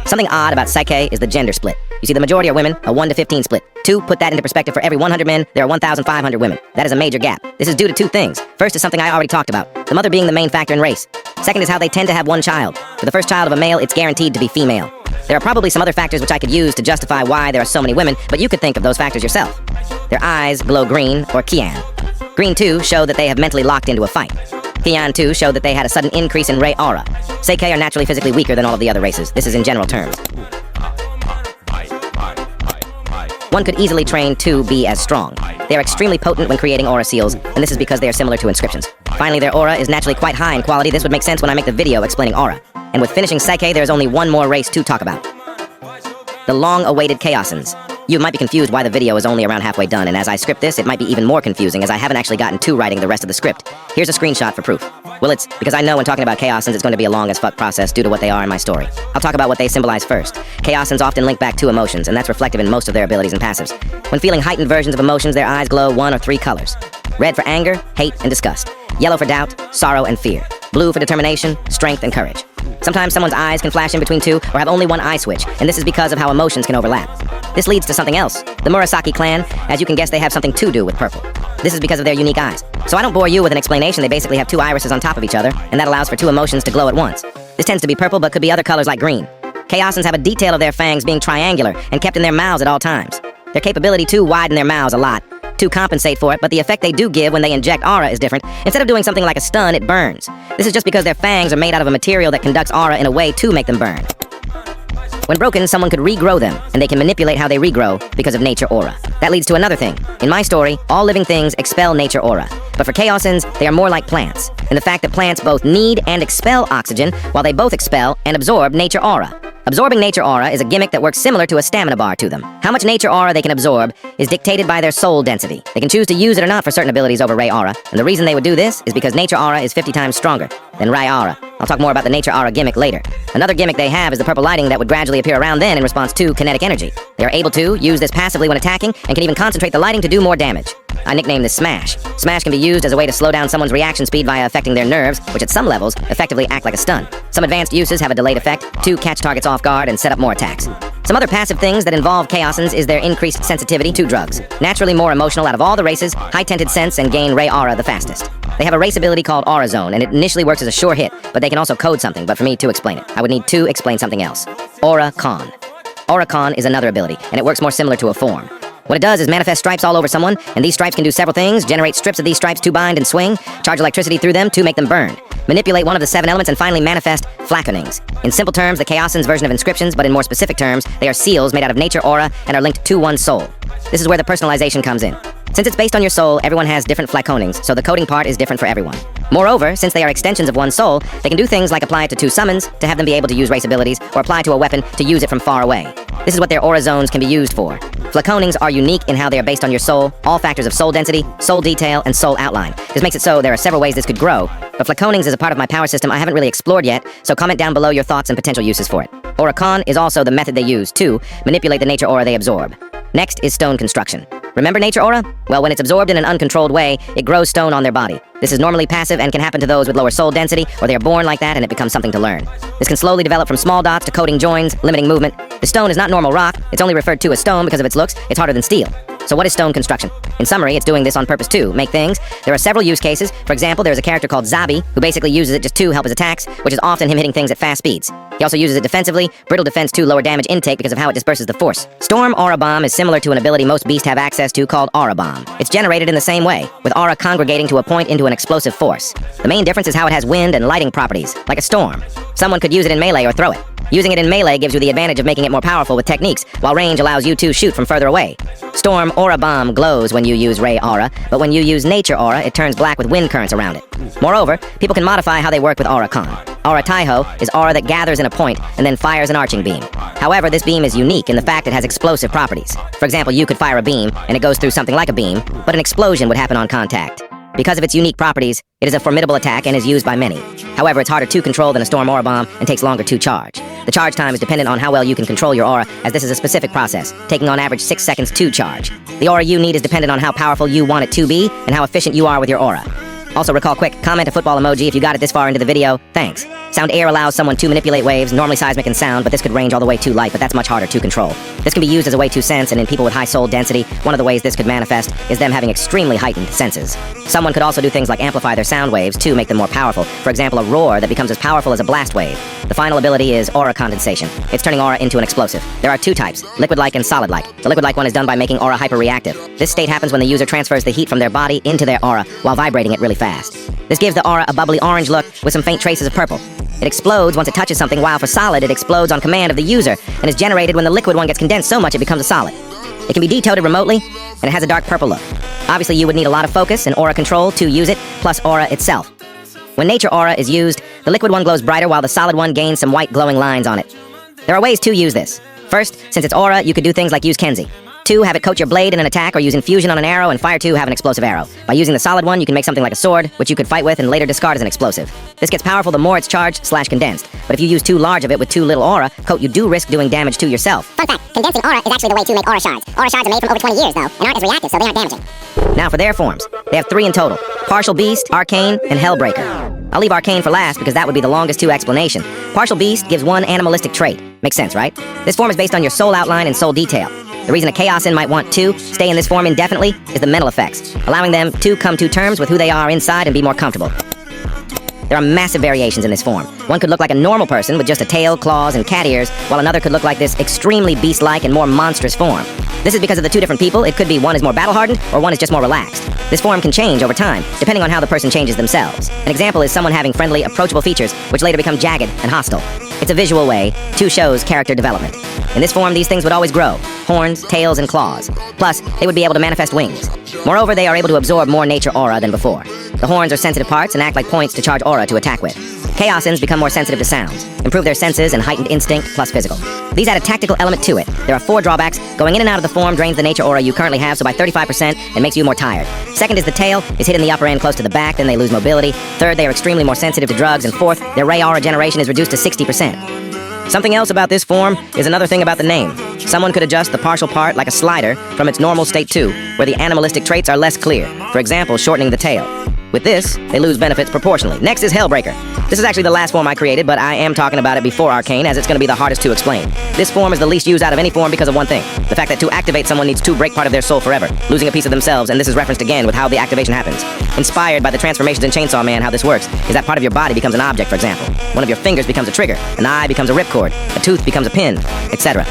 Something odd about Seikei is the gender split. You see, the majority are women, a 1 to 15 split. To put that into perspective, for every 100 men, there are 1,500 women. That is a major gap. This is due to 2 things. First is something I already talked about, the mother being the main factor in race. Second is how they tend to have one child. For the first child of a male, it's guaranteed to be female. There are probably some other factors which I could use to justify why there are so many women, but you could think of those factors yourself. Their eyes glow green, or Kian. Green 2 show that they have mentally locked into a fight. Kian 2 show that they had a sudden increase in Ray aura. Seikei are naturally physically weaker than all of the other races. This is in general terms. One could easily train to be as strong. They are extremely potent when creating aura seals, and this is because they are similar to inscriptions. Finally, their aura is naturally quite high in quality. This would make sense when I make the video explaining aura. And with finishing Seikei, there is only one more race to talk about. The long-awaited Chaosens. You might be confused why the video is only around halfway done, and as I script this, it might be even more confusing as I haven't actually gotten to writing the rest of the script. Here's a screenshot for proof. Well, it's because I know when talking about Chaosens, it's going to be a long as fuck process due to what they are in my story. I'll talk about what they symbolize first. Chaosens often link back to emotions, and that's reflective in most of their abilities and passives. When feeling heightened versions of emotions, their eyes glow 1 or 3 colors. Red for anger, hate, and disgust. Yellow for doubt, sorrow, and fear. Blue for determination, strength, and courage. Sometimes someone's eyes can flash in between 2 or have only one eye switch, and this is because of how emotions can overlap. This leads to something else. The Murasaki clan, as you can guess, they have something to do with purple. This is because of their unique eyes. So I don't bore you with an explanation. They basically have 2 irises on top of each other, and that allows for 2 emotions to glow at once. This tends to be purple, but could be other colors like green. Chaosens have a detail of their fangs being triangular and kept in their mouths at all times. Their capability to widen their mouths a lot, to compensate for it, but the effect they do give when they inject aura is different. Instead of doing something like a stun, it burns. This is just because their fangs are made out of a material that conducts aura in a way to make them burn. When broken, someone could regrow them, and they can manipulate how they regrow because of nature aura. That leads to another thing. In my story, all living things expel nature aura. But for Chaosens, they are more like plants, in the fact that plants both need and expel oxygen, while they both expel and absorb nature aura. Absorbing nature aura is a gimmick that works similar to a stamina bar to them. How much nature aura they can absorb is dictated by their soul density. They can choose to use it or not for certain abilities over Ray aura, and the reason they would do this is because nature aura is 50 times stronger than Ray aura. I'll talk more about the nature aura gimmick later. Another gimmick they have is the purple lighting that would gradually appear around then in response to kinetic energy. They are able to use this passively when attacking and can even concentrate the lighting to do more damage. I nickname this Smash. Smash can be used as a way to slow down someone's reaction speed via affecting their nerves, which at some levels effectively act like a stun. Some advanced uses have a delayed effect to catch targets off guard and set up more attacks. Some other passive things that involve Chaosens is their increased sensitivity to drugs. Naturally more emotional out of all the races, high-tinted sense and gain Ray aura the fastest. They have a race ability called Aura Zone, and it initially works as a sure hit, but they can also code something, but for me to explain it, I would need to explain something else. Aura Con. Aura Con is another ability, and it works more similar to a form. What it does is manifest stripes all over someone, and these stripes can do several things: generate strips of these stripes to bind and swing, charge electricity through them to make them burn, manipulate one of the 7 elements, and finally manifest flacconings. In simple terms, the Chaosen's version of inscriptions, but in more specific terms, they are seals made out of nature aura and are linked to one's soul. This is where the personalization comes in. Since it's based on your soul, everyone has different flacconings, so the coding part is different for everyone. Moreover, since they are extensions of one's soul, they can do things like apply it to 2 summons to have them be able to use race abilities, or apply to a weapon to use it from far away. This is what their aura zones can be used for. Flacconings are unique in how they are based on your soul, all factors of soul density, soul detail, and soul outline. This makes it so there are several ways this could grow, but flacconings is a part of my power system I haven't really explored yet, so comment down below your thoughts and potential uses for it. Auracon is also the method they use to manipulate the nature aura they absorb. Next is stone construction. Remember nature aura? Well, when it's absorbed in an uncontrolled way, it grows stone on their body. This is normally passive and can happen to those with lower soul density, or they are born like that and it becomes something to learn. This can slowly develop from small dots to coating joins, limiting movement. The stone is not normal rock, it's only referred to as stone because of its looks. It's harder than steel. So what is stone construction? In summary, it's doing this on purpose to make things. There are several use cases. For example, there's a character called Zabi, who basically uses it just to help his attacks, which is often him hitting things at fast speeds. He also uses it defensively, brittle defense to lower damage intake because of how it disperses the force. Storm Aura Bomb is similar to an ability most beasts have access to called Aura Bomb. It's generated in the same way, with aura congregating to a point into an explosive force. The main difference is how it has wind and lighting properties, like a storm. Someone could use it in melee or throw it. Using it in melee gives you the advantage of making it more powerful with techniques, while range allows you to shoot from further away. Storm Aura Bomb glows when you use Ray Aura, but when you use Nature Aura, it turns black with wind currents around it. Moreover, people can modify how they work with Auracon. Aura Taiho is aura that gathers in a point and then fires an arching beam. However, this beam is unique in the fact it has explosive properties. For example, you could fire a beam, and it goes through something like a beam, but an explosion would happen on contact. Because of its unique properties, it is a formidable attack and is used by many. However, it's harder to control than a Storm Aura Bomb and takes longer to charge. The charge time is dependent on how well you can control your aura, as this is a specific process, taking on average 6 seconds to charge. The aura you need is dependent on how powerful you want it to be and how efficient you are with your aura. Also recall quick, comment a football emoji if you got it this far into the video. Thanks. Sound air allows someone to manipulate waves, normally seismic in sound, but this could range all the way to light, but that's much harder to control. This can be used as a way to sense, and in people with high soul density, one of the ways this could manifest is them having extremely heightened senses. Someone could also do things like amplify their sound waves to make them more powerful. For example, a roar that becomes as powerful as a blast wave. The final ability is aura condensation. It's turning aura into an explosive. There are 2 types, liquid-like and solid-like. The liquid-like one is done by making aura hyper-reactive. This state happens when the user transfers the heat from their body into their aura while vibrating it really fast. This gives the aura a bubbly orange look with some faint traces of purple. It explodes once it touches something, while for solid, it explodes on command of the user and is generated when the liquid one gets condensed so much it becomes a solid. It can be detoted remotely, and it has a dark purple look. Obviously, you would need a lot of focus and aura control to use it, plus aura itself. When nature aura is used, the liquid one glows brighter while the solid one gains some white glowing lines on it. There are ways to use this. First, since it's aura, you could do things like use Kenzie. 2, have it coat your blade in an attack or use infusion on an arrow, and fire 2, have an explosive arrow. By using the solid one, you can make something like a sword, which you could fight with and later discard as an explosive. This gets powerful the more it's charged/condensed, but if you use too large of it with too little aura, coat, you do risk doing damage to yourself. Fun fact, condensing aura is actually the way to make aura shards. Aura shards are made from over 20 years, though, and aren't as reactive, so they aren't damaging. Now for their forms. They have 3 in total: Partial Beast, Arcane, and Hellbreaker. I'll leave Arcane for last because that would be the longest to explanation. Partial Beast gives 1 animalistic trait. Makes sense, right? This form is based on your soul outline and soul detail. The reason a Chaosen might want to stay in this form indefinitely is the mental effects, allowing them to come to terms with who they are inside and be more comfortable. There are massive variations in this form. One could look like a normal person with just a tail, claws, and cat ears, while another could look like this extremely beast-like and more monstrous form. This is because of the 2 different people. It could be one is more battle-hardened, or one is just more relaxed. This form can change over time, depending on how the person changes themselves. An example is someone having friendly, approachable features, which later become jagged and hostile. It's a visual way to show character development. In this form, these things would always grow: horns, tails, and claws. Plus, they would be able to manifest wings. Moreover, they are able to absorb more nature aura than before. The horns are sensitive parts and act like points to charge aura to attack with. Chaosens become more sensitive to sounds, improve their senses and heightened instinct plus physical. These add a tactical element to it. There are 4 drawbacks. Going in and out of the form drains the nature aura you currently have, so by 35%, and makes you more tired. Second is the tail is hit in the upper end close to the back, then they lose mobility. Third, they are extremely more sensitive to drugs, and fourth, their ray aura generation is reduced to 60%. Something else about this form is another thing about the name. Someone could adjust the partial part like a slider from its normal state too, where the animalistic traits are less clear. For example, shortening the tail. With this, they lose benefits proportionally. Next is Hellbreaker. This is actually the last form I created, but I am talking about it before Arcane, as it's going to be the hardest to explain. This form is the least used out of any form because of one thing. The fact that to activate someone needs to break part of their soul forever, losing a piece of themselves, and this is referenced again with how the activation happens. Inspired by the transformations in Chainsaw Man, how this works is that part of your body becomes an object, for example. One of your fingers becomes a trigger, an eye becomes a ripcord, a tooth becomes a pin, etc.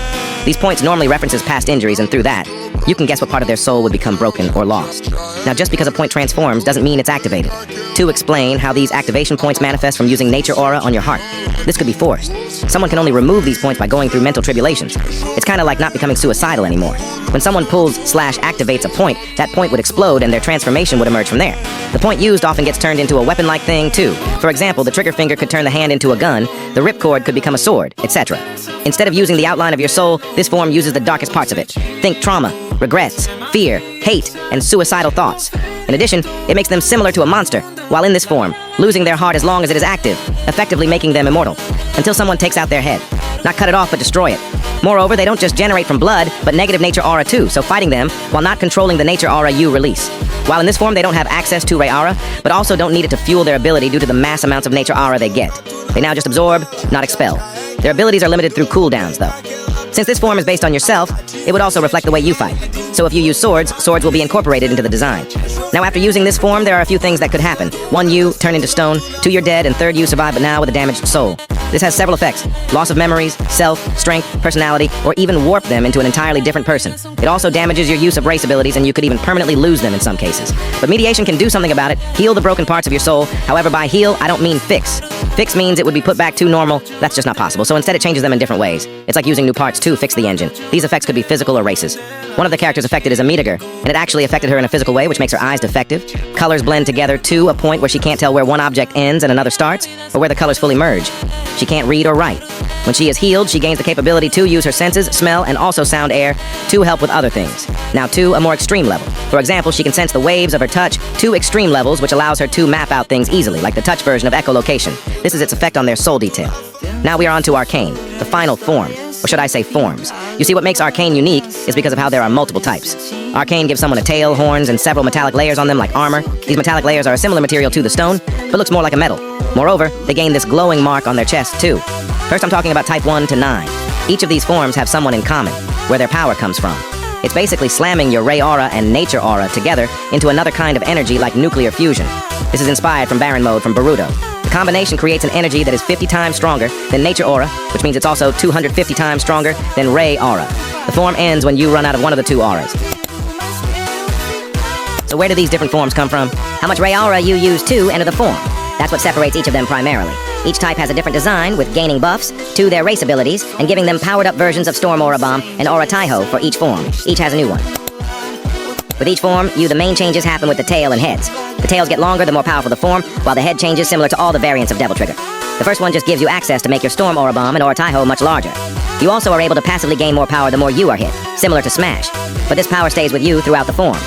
These points normally references past injuries, and through that, you can guess what part of their soul would become broken or lost. Now, just because a point transforms doesn't mean it's activated. To explain how these activation points manifest from using nature aura on your heart, this could be forced. Someone can only remove these points by going through mental tribulations. It's kind of like not becoming suicidal anymore. When someone pulls/activates a point, that point would explode and their transformation would emerge from there. The point used often gets turned into a weapon-like thing, too. For example, the trigger finger could turn the hand into a gun, the ripcord could become a sword, etc. Instead of using the outline of your soul, this form uses the darkest parts of it. Think trauma, regrets, fear, hate, and suicidal thoughts. In addition, it makes them similar to a monster, while in this form, losing their heart as long as it is active, effectively making them immortal, until someone takes out their head. Not cut it off, but destroy it. Moreover, they don't just generate from blood, but negative nature aura too, so fighting them, while not controlling the nature aura you release. While in this form, they don't have access to Ray aura, but also don't need it to fuel their ability due to the mass amounts of nature aura they get. They now just absorb, not expel. Their abilities are limited through cooldowns, though. Since this form is based on yourself, it would also reflect the way you fight. So if you use swords, swords will be incorporated into the design. Now after using this form, there are a few things that could happen. 1, you turn into stone. 2, you're dead. And 3rd, you survive but now with a damaged soul. This has several effects: loss of memories, self, strength, personality, or even warp them into an entirely different person. It also damages your use of race abilities, and you could even permanently lose them in some cases. But mediation can do something about it, heal the broken parts of your soul. However, by heal, I don't mean fix. Fix means it would be put back to normal. That's just not possible, so instead it changes them in different ways. It's like using new parts to fix the engine. These effects could be physical or races. One of the characters affected is a Meteor, and it actually affected her in a physical way, which makes her eyes defective. Colors blend together to a point where she can't tell where one object ends and another starts, or where the colors fully merge. She can't read or write. When she is healed, she gains the capability to use her senses, smell, and also sound air to help with other things. Now to a more extreme level. For example, she can sense the waves of her touch to extreme levels, which allows her to map out things easily, like the touch version of echolocation. This is its effect on their soul detail. Now we are on to Arcane, the final form. Or should I say forms? You see, what makes Arcane unique is because of how there are multiple types. Arcane gives someone a tail, horns, and several metallic layers on them like armor. These metallic layers are a similar material to the stone, but looks more like a metal. Moreover, they gain this glowing mark on their chest too. First, I'm talking about type 1 to 9. Each of these forms have someone in common, where their power comes from. It's basically slamming your Ray aura and nature aura together into another kind of energy like nuclear fusion. This is inspired from Baron Mode from Boruto. The combination creates an energy that is 50 times stronger than nature aura, which means it's also 250 times stronger than Ray aura. The form ends when you run out of one of the 2 auras. So where do these different forms come from? How much Ray aura you use to enter the form. That's what separates each of them primarily. Each type has a different design, with gaining buffs to their race abilities and giving them powered-up versions of Storm Aura Bomb and Aura Taiho for each form. Each has a new one. With each form, the main changes happen with the tail and heads. The tails get longer the more powerful the form, while the head changes similar to all the variants of Devil Trigger. The first one just gives you access to make your Storm Aura Bomb and Aura Taiho much larger. You also are able to passively gain more power the more you are hit, similar to Smash. But this power stays with you throughout the form.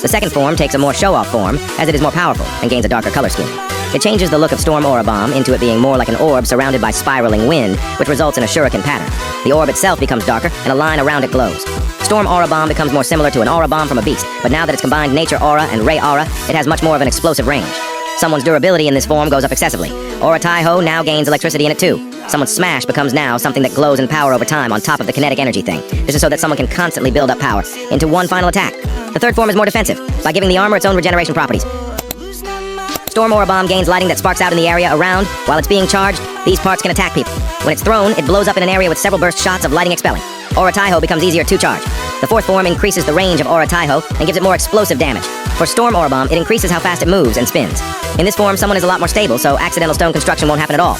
The second form takes a more show-off form, as it is more powerful and gains a darker color scheme. It changes the look of Storm Aura Bomb into it being more like an orb surrounded by spiraling wind, which results in a shuriken pattern. The orb itself becomes darker, and a line around it glows. Storm Aura Bomb becomes more similar to an aura bomb from a beast, but now that it's combined nature aura and ray aura, it has much more of an explosive range. Someone's durability in this form goes up excessively. Aura Taiho now gains electricity in it too. Someone's smash becomes now something that glows in power over time on top of the kinetic energy thing. This is so that someone can constantly build up power into one final attack. The third form is more defensive, by giving the armor its own regeneration properties. Storm Aura Bomb gains lighting that sparks out in the area around. While it's being charged, these parts can attack people. When it's thrown, it blows up in an area with several burst shots of lighting expelling. Aura Taiho becomes easier to charge. The fourth form increases the range of Aura Taiho and gives it more explosive damage. For Storm Aura Bomb, it increases how fast it moves and spins. In this form, someone is a lot more stable, so accidental stone construction won't happen at all.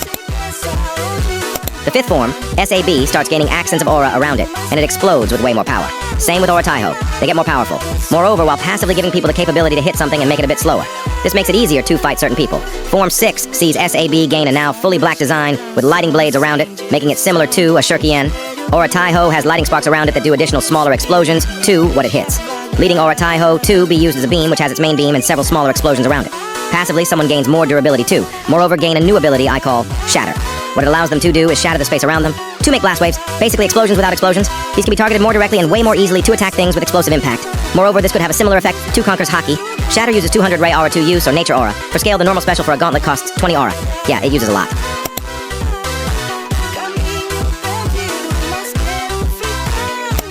The fifth form, SAB, starts gaining accents of aura around it, and it explodes with way more power. Same with Aura Taiho. They get more powerful. Moreover, while passively giving people the capability to hit something and make it a bit slower. This makes it easier to fight certain people. Form 6 sees SAB gain a now fully black design with lighting blades around it, making it similar to a shuriken. Aura Taiho has lighting sparks around it that do additional smaller explosions to what it hits. Leading Aura Taiho to be used as a beam, which has its main beam and several smaller explosions around it. Passively, someone gains more durability too. Moreover, gain a new ability I call Shatter. What it allows them to do is shatter the space around them to make blast waves, basically explosions without explosions. These can be targeted more directly and way more easily to attack things with explosive impact. Moreover, this could have a similar effect to Conquer's Haki, Shatter uses 200 Ray Aura 2 use, or Nature Aura. For scale, the normal special for a gauntlet costs 20 Aura. Yeah, it uses a lot.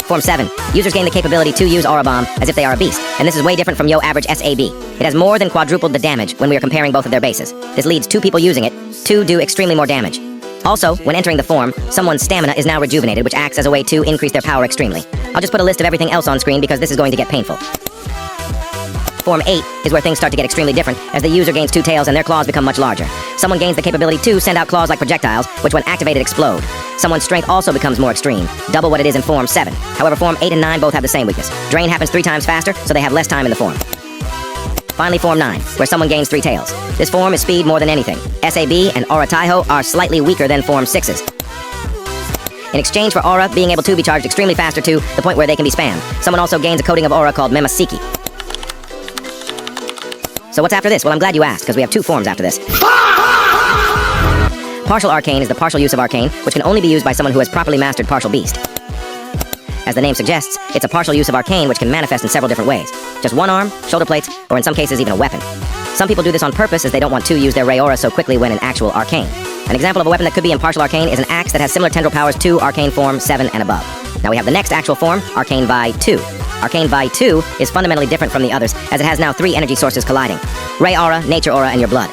Form 7. Users gain the capability to use Aura Bomb as if they are a beast, and this is way different from Yo average SAB. It has more than quadrupled the damage when we are comparing both of their bases. This leads 2 people using it to do extremely more damage. Also, when entering the form, someone's stamina is now rejuvenated, which acts as a way to increase their power extremely. I'll just put a list of everything else on screen because this is going to get painful. Form 8 is where things start to get extremely different, as the user gains 2 tails and their claws become much larger. Someone gains the capability to send out claws like projectiles, which when activated explode. Someone's strength also becomes more extreme, double what it is in Form 7. However, Form 8 and 9 both have the same weakness. Drain happens 3 times faster, so they have less time in the form. Finally, Form 9, where someone gains 3 tails. This form is speed more than anything. SAB and Aura Taiho are slightly weaker than Form 6's. In exchange for Aura being able to be charged extremely faster to the point where they can be spammed, someone also gains a coating of Aura called Memasiki. So what's after this? Well, I'm glad you asked, because we have 2 forms after this. Partial Arcane is the partial use of Arcane, which can only be used by someone who has properly mastered Partial Beast. As the name suggests, it's a partial use of Arcane which can manifest in several different ways. Just one arm, shoulder plates, or in some cases even a weapon. Some people do this on purpose as they don't want to use their Ray Aura so quickly when in actual Arcane. An example of a weapon that could be in Partial Arcane is an axe that has similar tendril powers to Arcane Form 7 and above. Now we have the next actual form, Arcane Vi 2. Arcane Vi 2 is fundamentally different from the others, as it has now 3 energy sources colliding. Ray Aura, Nature Aura, and your blood.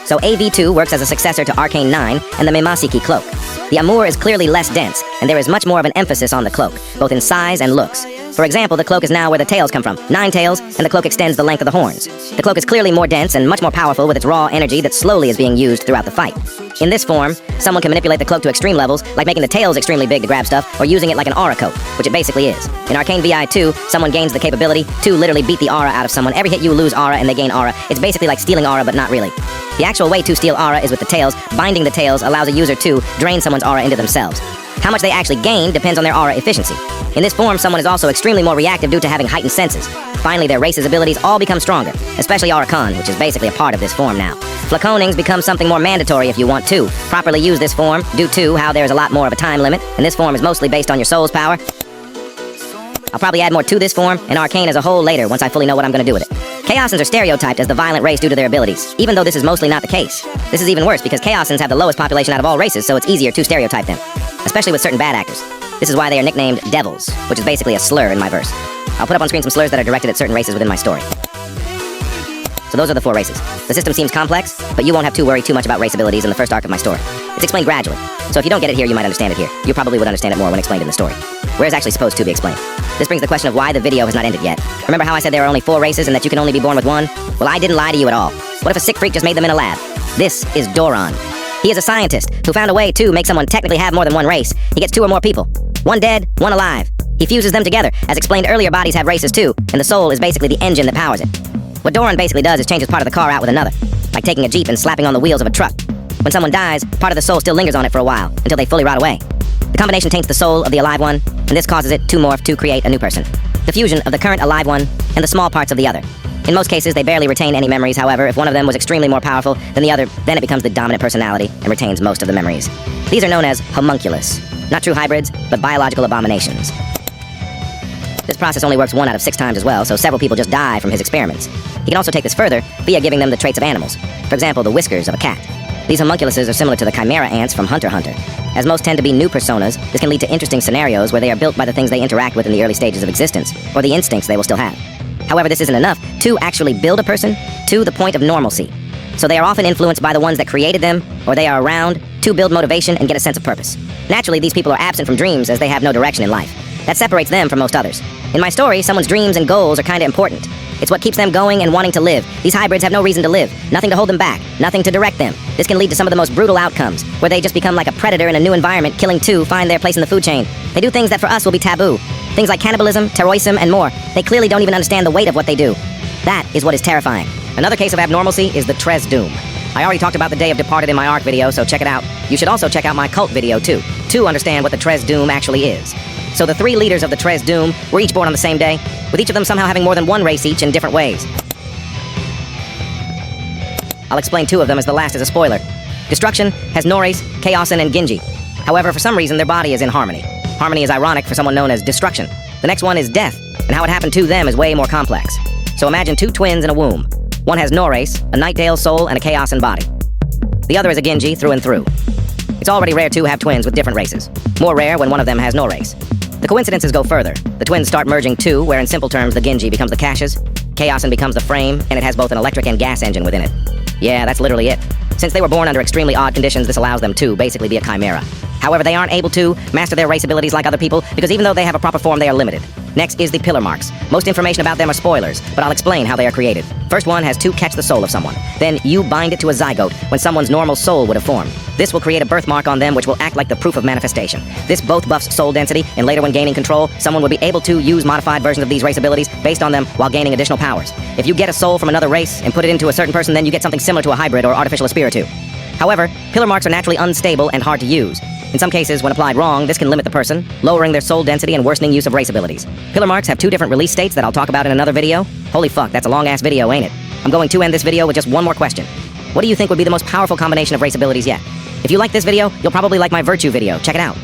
So AV2 works as a successor to Arcane 9 and the Memasiki Cloak. The Amour is clearly less dense, and there is much more of an emphasis on the cloak, both in size and looks. For example, the cloak is now where the tails come from, 9 tails, and the cloak extends the length of the horns. The cloak is clearly more dense and much more powerful with its raw energy that slowly is being used throughout the fight. In this form, someone can manipulate the cloak to extreme levels, like making the tails extremely big to grab stuff, or using it like an aura coat, which it basically is. In Arcane VI 2, someone gains the capability to literally beat the aura out of someone. Every hit you lose aura and they gain aura. It's basically like stealing aura, but not really. The actual way to steal aura is with the tails. Binding the tails allows a user to drain someone's aura into themselves. How much they actually gain depends on their aura efficiency. In this form, someone is also extremely more reactive due to having heightened senses. Finally, their race's abilities all become stronger, especially Auracon, which is basically a part of this form now. Flaconings become something more mandatory if you want to properly use this form, due to how there's a lot more of a time limit, and this form is mostly based on your soul's power. I'll probably add more to this form, and Arcane as a whole later, once I fully know what I'm going to do with it. Chaosens are stereotyped as the violent race due to their abilities, even though this is mostly not the case. This is even worse because Chaosens have the lowest population out of all races, so it's easier to stereotype them, especially with certain bad actors. This is why they are nicknamed devils, which is basically a slur in my verse. I'll put up on screen some slurs that are directed at certain races within my story. So those are the 4 races. The system seems complex, but you won't have to worry too much about race abilities in the first arc of my story. It's explained gradually, so if you don't get it here, you might understand it here. You probably would understand it more when explained in the story, where it's actually supposed to be explained. This brings the question of why the video has not ended yet. Remember how I said there are only 4 races and that you can only be born with one? Well, I didn't lie to you at all. What if a sick freak just made them in a lab? This is Doron. He is a scientist who found a way to make someone technically have more than one race. He gets 2 or more people. One dead, one alive. He fuses them together. As explained earlier, bodies have races too, and the soul is basically the engine that powers it. What Doron basically does is changes part of the car out with another, like taking a Jeep and slapping on the wheels of a truck. When someone dies, part of the soul still lingers on it for a while, until they fully rot away. The combination taints the soul of the alive one, and this causes it to morph to create a new person. The fusion of the current alive one and the small parts of the other. In most cases, they barely retain any memories, however. If one of them was extremely more powerful than the other, then it becomes the dominant personality and retains most of the memories. These are known as homunculus. Not true hybrids, but biological abominations. This process only works 1 out of 6 times as well, so several people just die from his experiments. He can also take this further via giving them the traits of animals. For example, the whiskers of a cat. These homunculuses are similar to the chimera ants from Hunter x Hunter. As most tend to be new personas, this can lead to interesting scenarios where they are built by the things they interact with in the early stages of existence, or the instincts they will still have. However, this isn't enough to actually build a person to the point of normalcy. So they are often influenced by the ones that created them, or they are around to build motivation and get a sense of purpose. Naturally, these people are absent from dreams as they have no direction in life. That separates them from most others. In my story, someone's dreams and goals are kinda important. It's what keeps them going and wanting to live. These hybrids have no reason to live, nothing to hold them back, nothing to direct them. This can lead to some of the most brutal outcomes, where they just become like a predator in a new environment, killing to find their place in the food chain. They do things that for us will be taboo. Things like cannibalism, terrorism, and more. They clearly don't even understand the weight of what they do. That is what is terrifying. Another case of abnormalcy is the Tres Doom. I already talked about the Day of Departed in my arc video, so check it out. You should also check out my cult video too, to understand what the Tres Doom actually is. So the 3 leaders of the Tres Doom were each born on the same day, with each of them somehow having more than one race each in different ways. I'll explain 2 of them as the last is a spoiler. Destruction has Norris, Chaosen, and Ginji. However, for some reason, their body is in harmony. Harmony is ironic for someone known as Destruction. The next one is death, and how it happened to them is way more complex. So imagine two twins in a womb. One has no race, a Nightdale soul, and a Chaosen body. The other is a Ginji through and through. It's already rare to have twins with different races. More rare when one of them has no race. The coincidences go further. The twins start merging too, where in simple terms the Ginji becomes the caches, Chaosen becomes the frame, and it has both an electric and gas engine within it. Yeah, that's literally it. Since they were born under extremely odd conditions, this allows them to basically be a chimera. However, they aren't able to master their race abilities like other people, because even though they have a proper form, they are limited. Next is the pillar marks. Most information about them are spoilers, but I'll explain how they are created. First one has to catch the soul of someone. Then you bind it to a zygote when someone's normal soul would have formed. This will create a birthmark on them which will act like the proof of manifestation. This both buffs soul density, and later when gaining control, someone will be able to use modified versions of these race abilities based on them while gaining additional powers. If you get a soul from another race and put it into a certain person, then you get something similar to a hybrid or artificial espiritu. However, pillar marks are naturally unstable and hard to use. In some cases, when applied wrong, this can limit the person, lowering their soul density and worsening use of race abilities. Pillar marks have two different release states that I'll talk about in another video. Holy fuck, that's a long-ass video, ain't it? I'm going to end this video with just one more question. What do you think would be the most powerful combination of race abilities yet? If you like this video, you'll probably like my virtue video. Check it out.